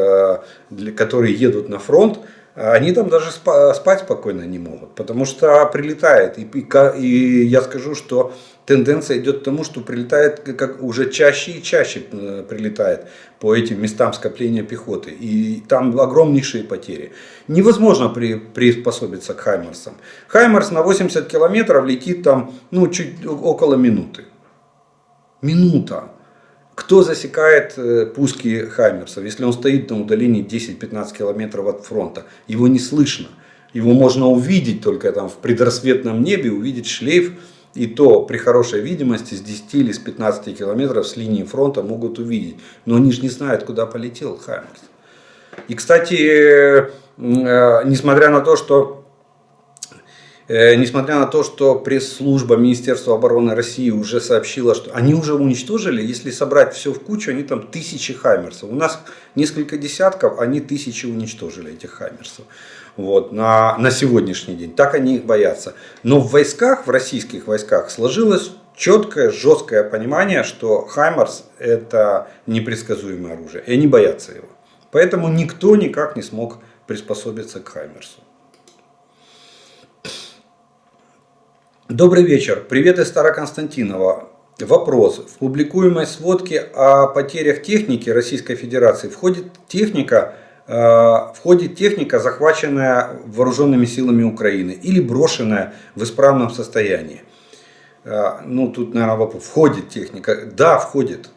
которые едут на фронт, они там даже спать спокойно не могут, потому что прилетает. И я скажу, что тенденция идет к тому, что прилетает, как уже чаще и чаще прилетает по этим местам скопления пехоты. И там огромнейшие потери. Невозможно приспособиться к хаймерсам. Хаймерс на 80 километров летит там чуть около минуты. Минута. Кто засекает пуски хаймерсов, если он стоит на удалении 10-15 километров от фронта? Его не слышно. Его можно увидеть только там в предрассветном небе, увидеть шлейф. И то при хорошей видимости с 10 или с 15 километров с линии фронта могут увидеть. Но они же не знают, куда полетел хаймерс. И, кстати, несмотря на то, что пресс-служба Министерства обороны России уже сообщила, что они уже уничтожили, если собрать все в кучу, они там тысячи хаймерсов. У нас несколько десятков, они тысячи уничтожили этих хаймерсов. Вот, на сегодняшний день. Так они их боятся. Но в российских войсках сложилось четкое, жесткое понимание, что хаймерс это непредсказуемое оружие. И они боятся его. Поэтому никто никак не смог приспособиться к хаймерсу. Добрый вечер. Привет из Староконстантинова. Вопрос. В публикуемой сводке о потерях техники Российской Федерации входит техника, захваченная вооруженными силами Украины или брошенная в исправном состоянии. Тут, наверное, вопрос. Входит техника? Да, входит.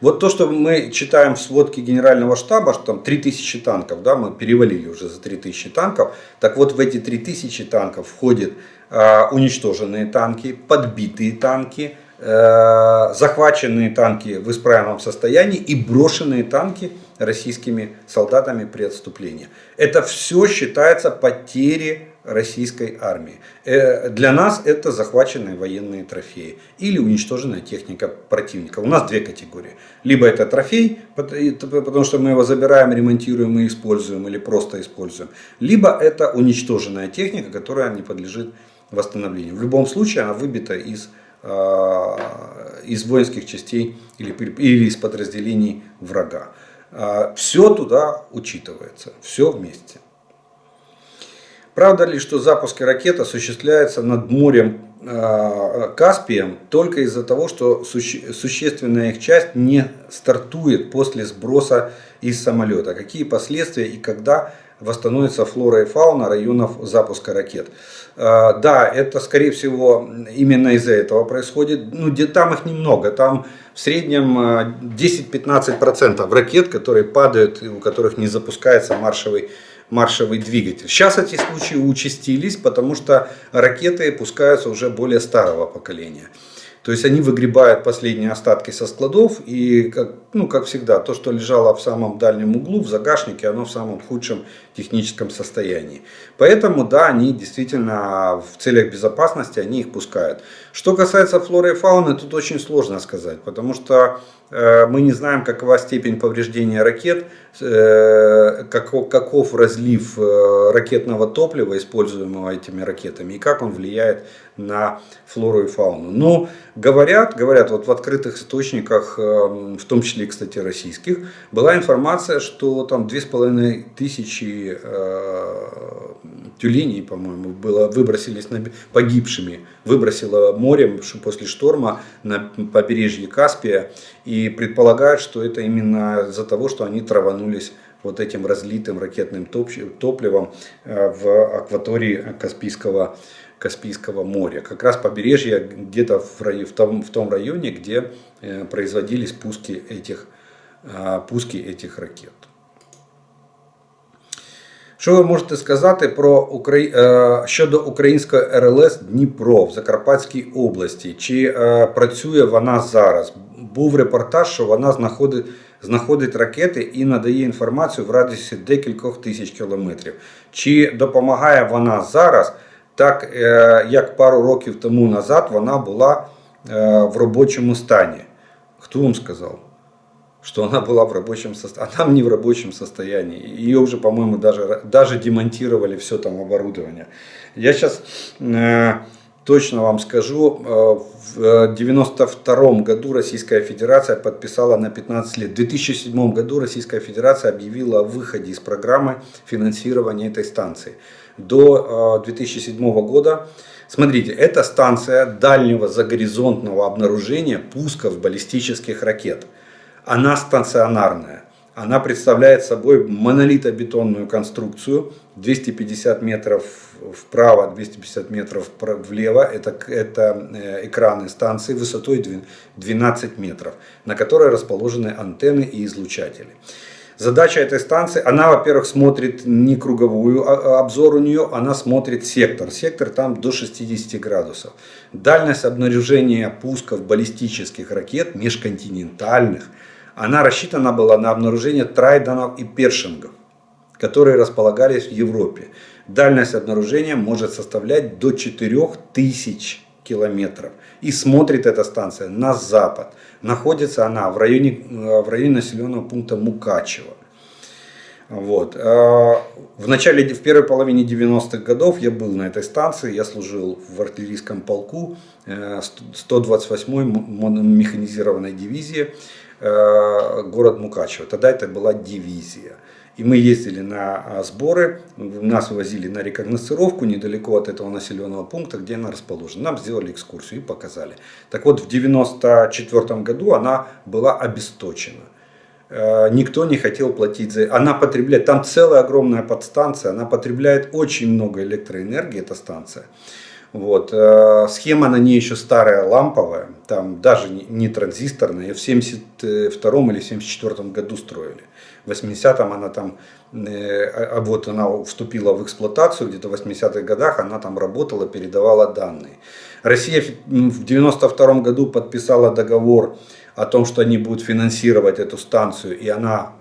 Вот то, что мы читаем в сводке Генерального штаба, что там 3000 танков, да, мы перевалили уже за 3000 танков. Так вот, в эти 3000 танков входят уничтоженные танки, подбитые танки, захваченные танки в исправном состоянии и брошенные танки российскими солдатами при отступлении. Это все считается потерей российской армии. Для нас это захваченные военные трофеи или уничтоженная техника противника. У нас две категории. Либо это трофей, потому что мы его забираем, ремонтируем и используем, или просто используем. Либо это уничтоженная техника, которая не подлежит восстановлению. В любом случае она выбита из воинских частей или из подразделений врага. Все туда учитывается, все вместе. Правда ли, что запуски ракет осуществляются над морем Каспием только из-за того, что существенная их часть не стартует после сброса из самолета? Какие последствия и когда восстановится флора и фауна районов запуска ракет? Да, это скорее всего именно из-за этого происходит. Там их немного, там в среднем 10-15% ракет, которые падают, у которых не запускается маршевый двигатель. Сейчас эти случаи участились, потому что ракеты пускаются уже более старого поколения. То есть они выгребают последние остатки со складов и, как всегда, то, что лежало в самом дальнем углу, в загашнике, оно в самом худшем техническом состоянии. Поэтому, да, они действительно в целях безопасности, они их пускают. Что касается флоры и фауны, тут очень сложно сказать, потому что мы не знаем, какова степень повреждения ракет, каков разлив ракетного топлива, используемого этими ракетами, и как он влияет на флору и фауну. Но говорят, вот в открытых источниках, в том числе, кстати, российских, была информация, что там 2500 тюленей, по-моему, выбросились погибшими, выбросило морем после шторма на побережье Каспия. И предполагают, что это именно из-за того, что они траванулись вот этим разлитым ракетным топливом в акватории Каспийского моря. Как раз побережье где-то в том районе, где производились пуски этих ракет. Що ви можете сказати щодо української РЛС Дніпро в Закарпатській області? Чи працює вона зараз? Був репортаж, що вона знаходить ракети і надає інформацію в радіусі декількох тисяч кілометрів. Чи допомагає вона зараз, так як пару років тому назад вона була в робочому стані? Хто вам сказав, что она была в рабочем состоянии? Она не в рабочем состоянии. Ее уже, по-моему, даже демонтировали все там оборудование. Я сейчас точно вам скажу, в 1992 году Российская Федерация подписала на 15 лет. В 2007 году Российская Федерация объявила о выходе из программы финансирования этой станции. До 2007 года, смотрите, это станция дальнего загоризонтного обнаружения пусков баллистических ракет. Она станционарная. Она представляет собой монолитобетонную конструкцию, 250 метров вправо, 250 метров влево. Это экраны станции высотой 12 метров, на которой расположены антенны и излучатели. Задача этой станции, она, во-первых, смотрит не круговую обзор у нее, она смотрит сектор. Сектор там до 60 градусов. Дальность обнаружения пусков баллистических ракет межконтинентальных, она рассчитана была на обнаружение трайденов и першингов, которые располагались в Европе. Дальность обнаружения может составлять до 4000 километров. И смотрит эта станция на запад. Находится она в районе населенного пункта Мукачево. Вот. В первой половине 90-х годов я был на этой станции, я служил в артиллерийском полку 128-й механизированной дивизии, город Мукачево. Тогда это была дивизия. И мы ездили на сборы, нас вывозили на рекогносцировку недалеко от этого населенного пункта, где она расположена. Нам сделали экскурсию и показали. Так вот, в 1994 году она была обесточена. Никто не хотел платить за... Она потребляет, там целая огромная подстанция, она потребляет очень много электроэнергии, эта станция. Вот. Схема на ней еще старая, ламповая, там даже не транзисторная, ее в 1972 или 1974 году строили. В 80-м она там, вот она вступила в эксплуатацию, где-то в 80-х годах она там работала, передавала данные. Россия в 1992 году подписала договор о том, что они будут финансировать эту станцию, и она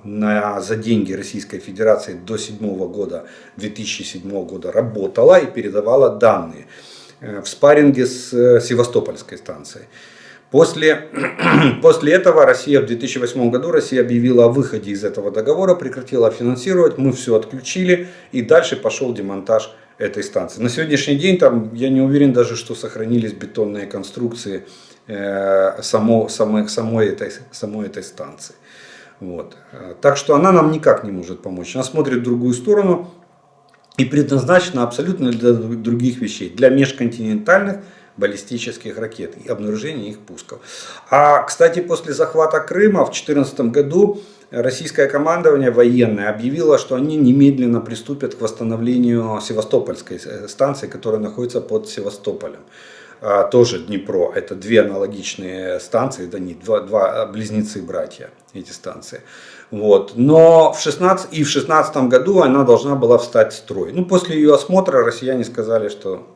за деньги Российской Федерации до 2007 года работала и передавала данные в спарринге с Севастопольской станцией. После этого Россия в 2008 году объявила о выходе из этого договора, прекратила финансировать, мы все отключили, и дальше пошел демонтаж этой станции. На сегодняшний день там, я не уверен даже, что сохранились бетонные конструкции самой этой станции. Вот. Так что она нам никак не может помочь. Она смотрит в другую сторону и предназначена абсолютно для других вещей. Для межконтинентальных баллистических ракет и обнаружения их пусков. А, кстати, после захвата Крыма в 2014 году российское командование военное объявило, что они немедленно приступят к восстановлению Севастопольской станции, которая находится под Севастополем. Тоже Днепро. Это две аналогичные станции, это не два близнецы-братья, эти станции. Вот. Но в 2016 году она должна была встать в строй. После ее осмотра россияне сказали, что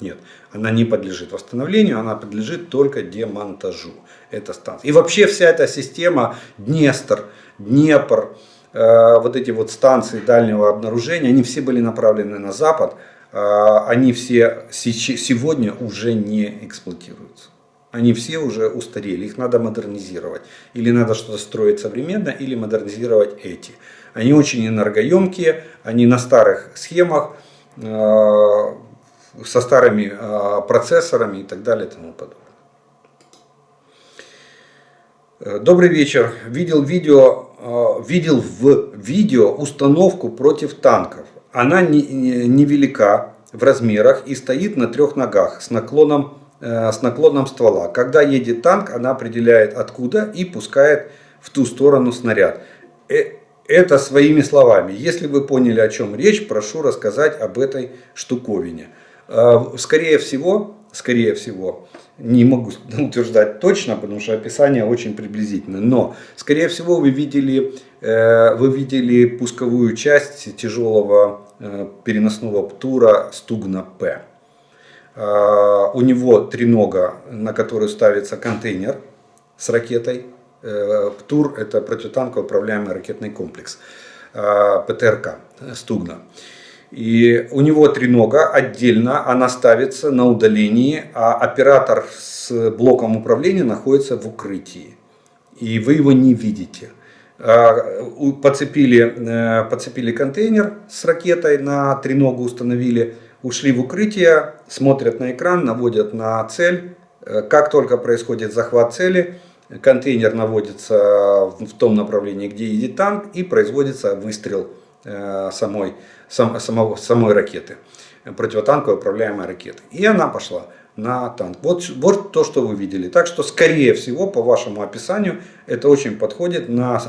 Нет, она не подлежит восстановлению, она подлежит только демонтажу. Это станция. И вообще вся эта система Днестр, Днепр, вот эти вот станции дальнего обнаружения, они все были направлены на запад, они все сегодня уже не эксплуатируются. Они все уже устарели, их надо модернизировать. Или надо что-то строить современно, или модернизировать эти. Они очень энергоемкие, они на старых схемах, со старыми процессорами и так далее и тому подобное. Добрый вечер. Видел в видео установку против танков. Она невелика в размерах и стоит на 3 ногах с наклоном ствола. Когда едет танк, она определяет откуда и пускает в ту сторону снаряд. Это своими словами. Если вы поняли, о чем речь, прошу рассказать об этой штуковине. Скорее всего, не могу утверждать точно, потому что описание очень приблизительно, но скорее всего вы видели пусковую часть тяжелого переносного ПТУРа Стугна-П. У него тренога, на которую ставится контейнер с ракетой. ПТУР — это противотанковый управляемый ракетный комплекс, ПТРК Стугна. И у него тренога отдельно, она ставится на удалении, а оператор с блоком управления находится в укрытии. И вы его не видите. Подцепили контейнер с ракетой, на треногу установили, ушли в укрытие, смотрят на экран, наводят на цель. Как только происходит захват цели, контейнер наводится в том направлении, где едет танк, и производится выстрел самой ракеты, противотанковой управляемой ракеты. И она пошла на танк. Вот то, что вы видели. Так что, скорее всего, по вашему описанию, это очень подходит на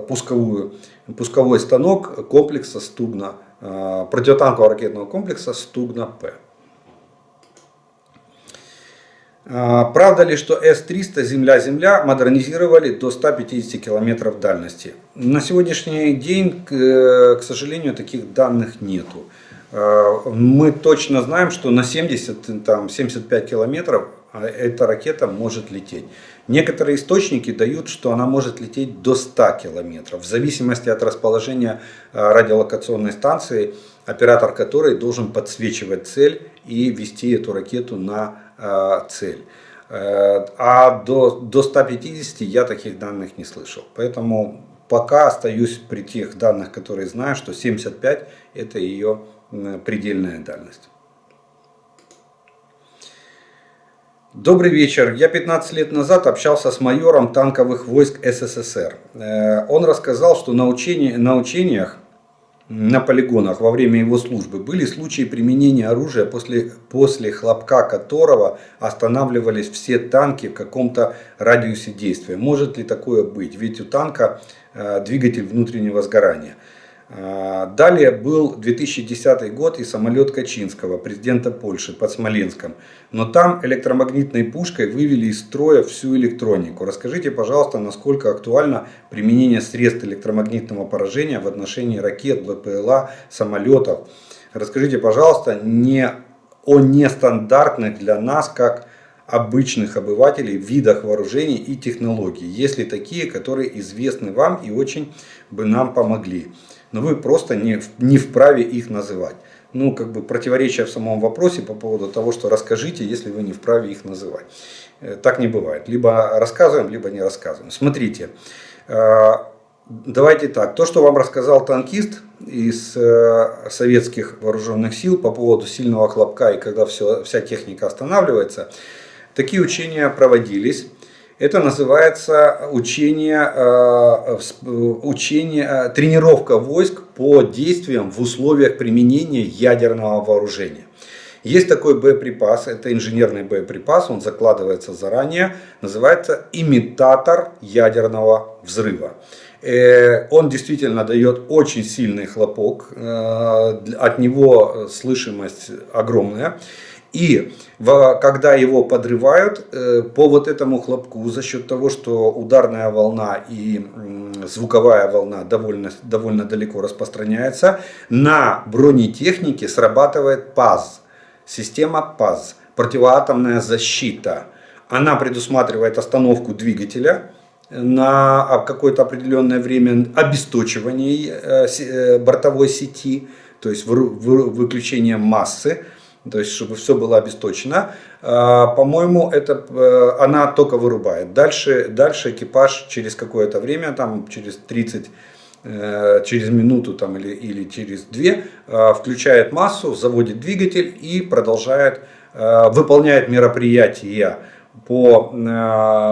пусковой станок комплекса Стугна, противотанкового ракетного комплекса Стугна-П. Правда ли, что С-300 Земля-Земля модернизировали до 150 км дальности? На сегодняшний день, к сожалению, таких данных нету. Мы точно знаем, что на 70-75 километров эта ракета может лететь. Некоторые источники дают, что она может лететь до 100 километров, в зависимости от расположения радиолокационной станции, оператор которой должен подсвечивать цель и вести эту ракету на цель. А до 150 я таких данных не слышал. Поэтому пока остаюсь при тех данных, которые знаю, что 75 это ее предельная дальность. Добрый вечер. Я 15 лет назад общался с майором танковых войск СССР. Он рассказал, что на учениях на полигонах во время его службы были случаи применения оружия, после хлопка которого останавливались все танки в каком-то радиусе действия. Может ли такое быть? Ведь у танка двигатель внутреннего сгорания. Далее был 2010 год и самолет Качинского, президента Польши, под Смоленском. Но там электромагнитной пушкой вывели из строя всю электронику. Расскажите, пожалуйста, насколько актуально применение средств электромагнитного поражения в отношении ракет, БПЛА, самолетов. Расскажите, пожалуйста, о нестандартных для нас, как обычных обывателей, видах вооружений и технологий. Есть ли такие, которые известны вам и очень бы нам помогли? Но вы просто не вправе их называть. Противоречие в самом вопросе по поводу того, что расскажите, если вы не вправе их называть. Так не бывает. Либо рассказываем, либо не рассказываем. Смотрите, давайте так. То, что вам рассказал танкист из советских вооруженных сил по поводу сильного хлопка и когда вся техника останавливается, такие учения проводились. Это называется тренировка войск по действиям в условиях применения ядерного вооружения. Есть такой боеприпас, это инженерный боеприпас, он закладывается заранее, называется имитатор ядерного взрыва. Он действительно дает очень сильный хлопок, от него слышимость огромная. И когда его подрывают, по вот этому хлопку, за счет того, что ударная волна и звуковая волна довольно далеко распространяется, на бронетехнике срабатывает ПАЗ. система ПАЗ, противоатомная защита. Она предусматривает остановку двигателя на какое-то определенное время, обесточивание бортовой сети, то есть выключение массы, то есть чтобы все было обесточено. По-моему, она только вырубает. Дальше экипаж через какое-то время, там, через минуту там, или через 2 включает массу, заводит двигатель и продолжает, выполняет мероприятия по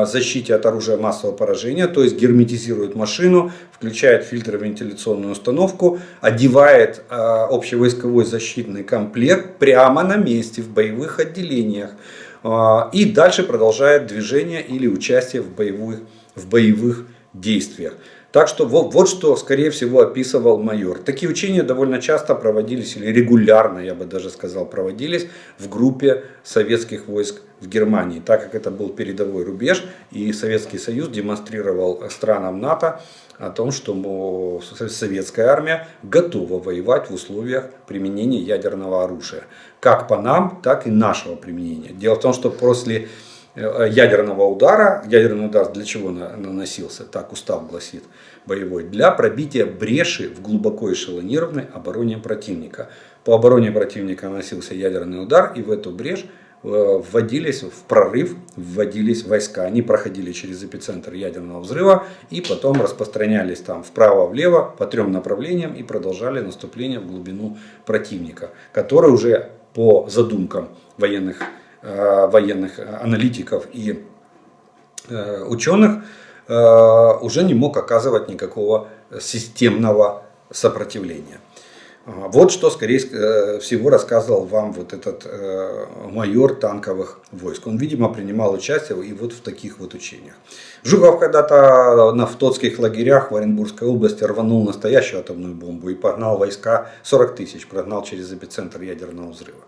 защите от оружия массового поражения, то есть герметизирует машину, включает фильтровентиляционную установку, одевает общевойсковой защитный комплект прямо на месте в боевых отделениях и дальше продолжает движение или участие в боевых действиях. Так что вот что, скорее всего, описывал майор. Такие учения довольно часто проводились, или регулярно, я бы даже сказал, проводились в группе советских войск в Германии, так как это был передовой рубеж, и Советский Союз демонстрировал странам НАТО о том, что советская армия готова воевать в условиях применения ядерного оружия. Как по нам, так и нашего применения. Дело в том, что после ядерный удар для чего наносился, так устав гласит боевой, для пробития бреши в глубоко эшелонированной обороне противника. По обороне противника наносился ядерный удар, и в эту брешь в прорыв вводились войска. Они проходили через эпицентр ядерного взрыва и потом распространялись там вправо-влево по 3 направлениям и продолжали наступление в глубину противника, который уже по задумкам военных аналитиков и ученых уже не мог оказывать никакого системного сопротивления. Вот что, скорее всего, рассказывал вам вот этот майор танковых войск. Он, видимо, принимал участие и вот в таких вот учениях. Жуков когда-то в тотских лагерях в Оренбургской области рванул настоящую атомную бомбу и погнал войска, 40 тысяч прогнал через эпицентр ядерного взрыва.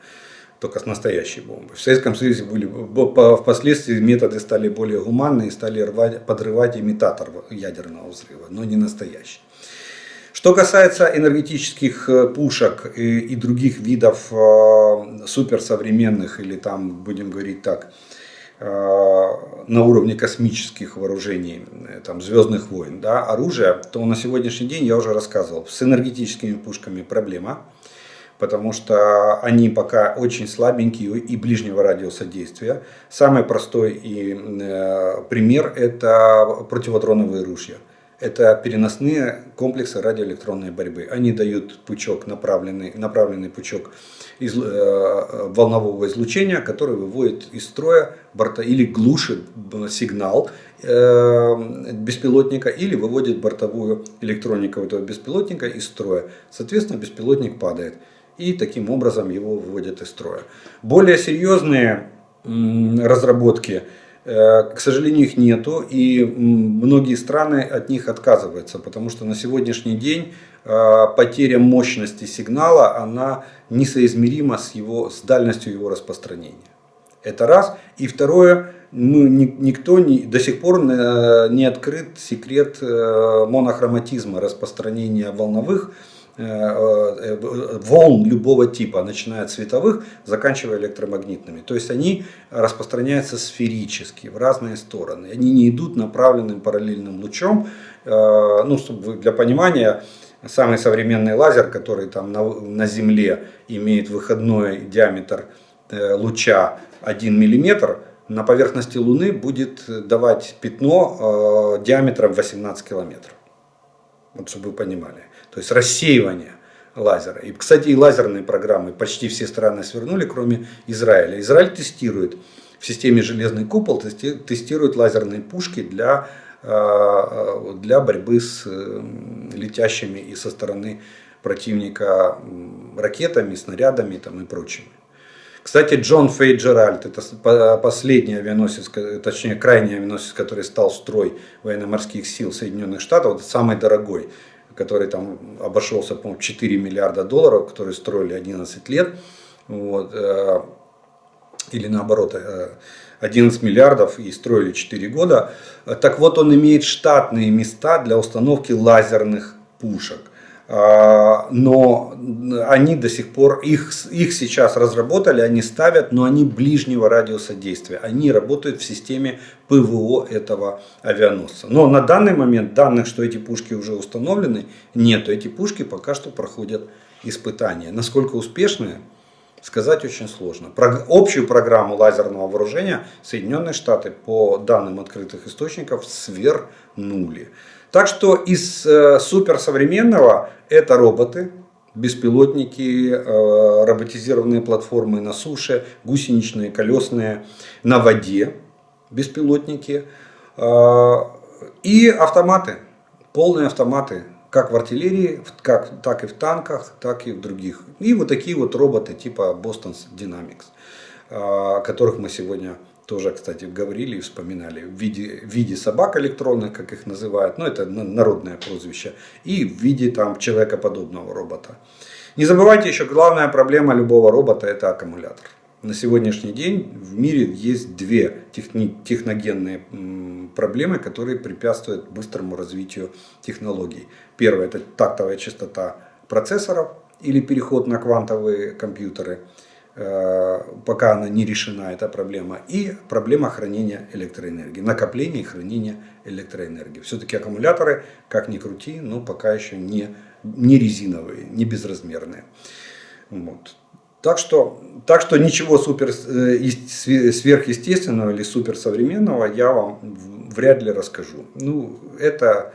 Только с настоящей бомбой. В Советском Союзе впоследствии методы стали более гуманные, стали подрывать имитатор ядерного взрыва, но не настоящий. Что касается энергетических пушек и других видов суперсовременных, или там, будем говорить так, на уровне космических вооружений, там, Звездных войн, да, оружия, то на сегодняшний день я уже рассказывал, с энергетическими пушками проблема. Потому что они пока очень слабенькие и ближнего радиуса действия. Самый простой пример – это противодроновые ружья. Это переносные комплексы радиоэлектронной борьбы. Они дают пучок, направленный пучок волнового излучения, который выводит из строя или глушит сигнал беспилотника, или выводит бортовую электронику этого беспилотника из строя. Соответственно, беспилотник падает. И таким образом его выводят из строя. Более серьезные разработки, к сожалению, их нету. И многие страны от них отказываются. Потому что на сегодняшний день потеря мощности сигнала, она несоизмерима с дальностью его распространения. Это раз. И второе, никто до сих пор не открыт секрет монохроматизма, распространения волновых волн любого типа, начиная от световых, заканчивая электромагнитными. То есть они распространяются сферически в разные стороны. Они не идут направленным параллельным лучом. Чтобы для понимания, самый современный лазер, который там на Земле имеет выходной диаметр луча 1 мм, на поверхности Луны будет давать пятно диаметром 18 километров. Вот чтобы вы понимали. То есть рассеивание лазера. И, кстати, и лазерные программы почти все страны свернули, кроме Израиля. Израиль тестирует в системе «Железный купол», тестирует лазерные пушки для борьбы с летящими и со стороны противника ракетами, снарядами там, и прочими. Кстати, Джон Фейджеральд, это последний авианосец, точнее крайний авианосец, который стал в строй военно-морских сил Соединенных Штатов, это самый дорогой, который там обошелся, по-моему, 4 миллиарда долларов, который строили 11 лет, вот, или наоборот, 11 миллиардов и строили 4 года. Так вот, он имеет штатные места для установки лазерных пушек. Но они до сих пор, их сейчас разработали, они ставят, но они ближнего радиуса действия. Они работают в системе ПВО этого авианосца. Но на данный момент данных, что эти пушки уже установлены, нет. Эти пушки пока что проходят испытания. Насколько успешные, сказать очень сложно. Общую программу лазерного вооружения Соединенные Штаты, по данным открытых источников, свернули. Так что из суперсовременного это роботы, беспилотники, роботизированные платформы на суше, гусеничные, колесные, на воде беспилотники и автоматы, полные автоматы. Как в артиллерии, так и в танках, так и в других. И вот такие вот роботы типа Boston Dynamics, о которых мы сегодня тоже, кстати, говорили и вспоминали. В виде собак электронных, как их называют, но это народное прозвище. И в виде там человекоподобного робота. Не забывайте еще, главная проблема любого робота — это аккумулятор. На сегодняшний день в мире есть две техногенные проблемы, которые препятствуют быстрому развитию технологий. Первое — это тактовая частота процессоров или переход на квантовые компьютеры, пока она не решена, эта проблема. И проблема хранения электроэнергии, накопления и хранения электроэнергии. Все-таки аккумуляторы, как ни крути, но пока еще не резиновые, не безразмерные. Вот. Так что ничего сверхъестественного или суперсовременного я вам вряд ли расскажу. Ну, это,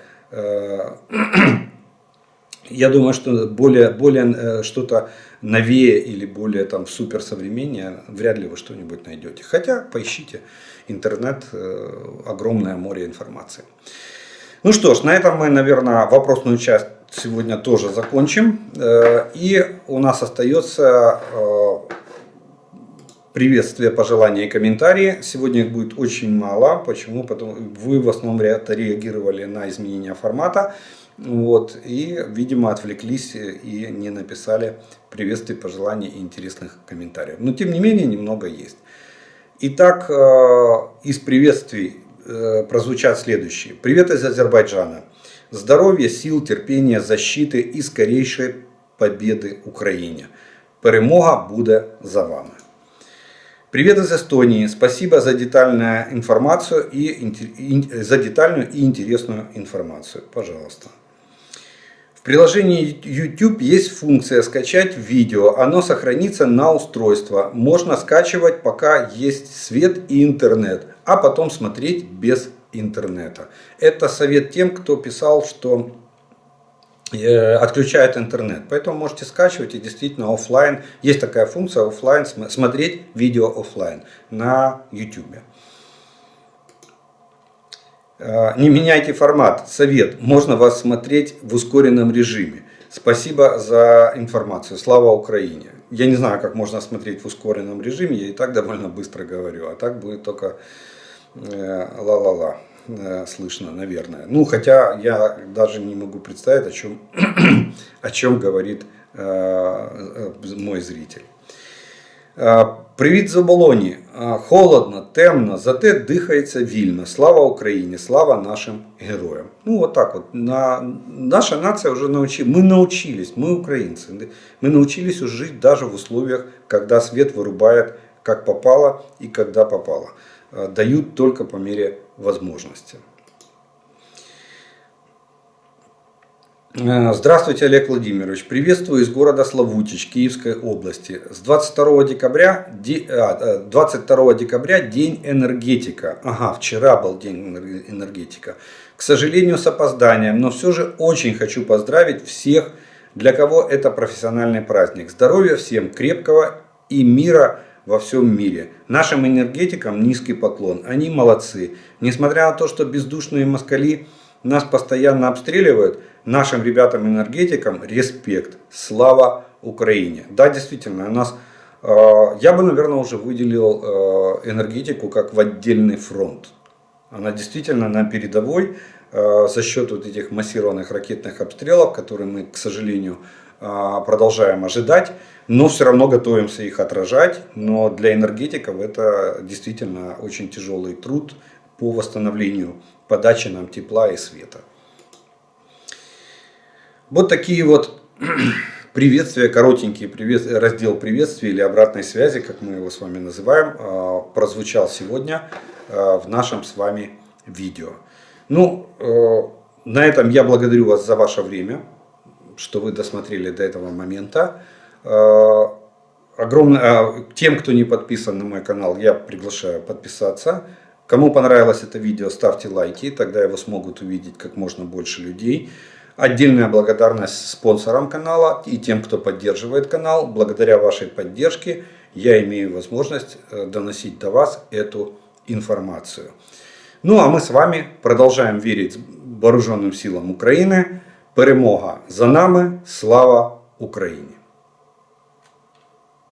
я думаю, что более что-то новее или более там суперсовременнее вряд ли вы что-нибудь найдете. Хотя поищите интернет, огромное море информации. Ну что ж, на этом мы, наверное, вопросную часть сегодня тоже закончим. И у нас остается приветствие, пожелания и комментарии. Сегодня их будет очень мало. Почему? Потому что вы в основном реагировали на изменения формата. Вот, и, видимо, отвлеклись и не написали приветствий, пожеланий и интересных комментариев. Но, тем не менее, немного есть. Итак, из приветствий прозвучат следующие. Привет из Азербайджана. Здоров'я, сил, терпіння, защити і скорейшої победи Україні. Перемога буде за вами. Привет из Эстонии. Спасибо за детальную информацию и интересную информацию. Пожалуйста. В приложении YouTube есть функция скачать видео. Оно сохранится на устройство. Можно скачивать, пока есть свет и интернет, а потом смотреть без интернета. Это совет тем, кто писал, что отключает интернет. Поэтому можете скачивать и действительно офлайн. Есть такая функция офлайн, смотреть видео офлайн на YouTube. Не меняйте формат. Совет. Можно вас смотреть в ускоренном режиме. Спасибо за информацию. Слава Украине. Я не знаю, как можно смотреть в ускоренном режиме. Я и так довольно быстро говорю. А так будет только ла-ла-ла слышно, наверное. Ну, хотя я даже не могу представить, о чем говорит мой зритель. Привіт з оболоні. Холодно, темно, зате дихається вільно. Слава Україні, слава нашим героям. Ну, вот так вот. Наша нация уже научилась. Мы научились, мы украинцы. Мы научились уже жить даже в условиях, когда свет вырубает как попало и когда попало. Дают только по мере возможности. Здравствуйте, Олег Владимирович. Приветствую из города Славутич, Киевской области. С 22 декабря День энергетика. Ага, вчера был День энергетика. К сожалению, с опозданием, но все же очень хочу поздравить всех, для кого это профессиональный праздник. Здоровья всем, крепкого и мира во всем мире. Нашим энергетикам низкий поклон. Они молодцы. Несмотря на то, что бездушные москали нас постоянно обстреливают, нашим ребятам-энергетикам респект. Слава Украине. Да, действительно, у нас, я бы, наверное, уже выделил энергетику как в отдельный фронт. Она действительно на передовой за счет вот этих массированных ракетных обстрелов, которые мы, к сожалению, продолжаем ожидать, но все равно готовимся их отражать. Но для энергетиков это действительно очень тяжелый труд по восстановлению подачи нам тепла и света. Вот такие вот приветствия, коротенький раздел приветствий или обратной связи, как мы его с вами называем, прозвучал сегодня в нашем с вами видео. Ну, на этом я благодарю вас за ваше время, что вы досмотрели до этого момента. Огромное, тем, кто не подписан на мой канал, я приглашаю подписаться. Кому понравилось это видео, ставьте лайки, тогда его смогут увидеть как можно больше людей. Отдельная благодарность спонсорам канала и тем, кто поддерживает канал. Благодаря вашей поддержке я имею возможность доносить до вас эту информацию. Ну а мы с вами продолжаем верить вооруженным силам України. Перемога за нами. Слава Україні!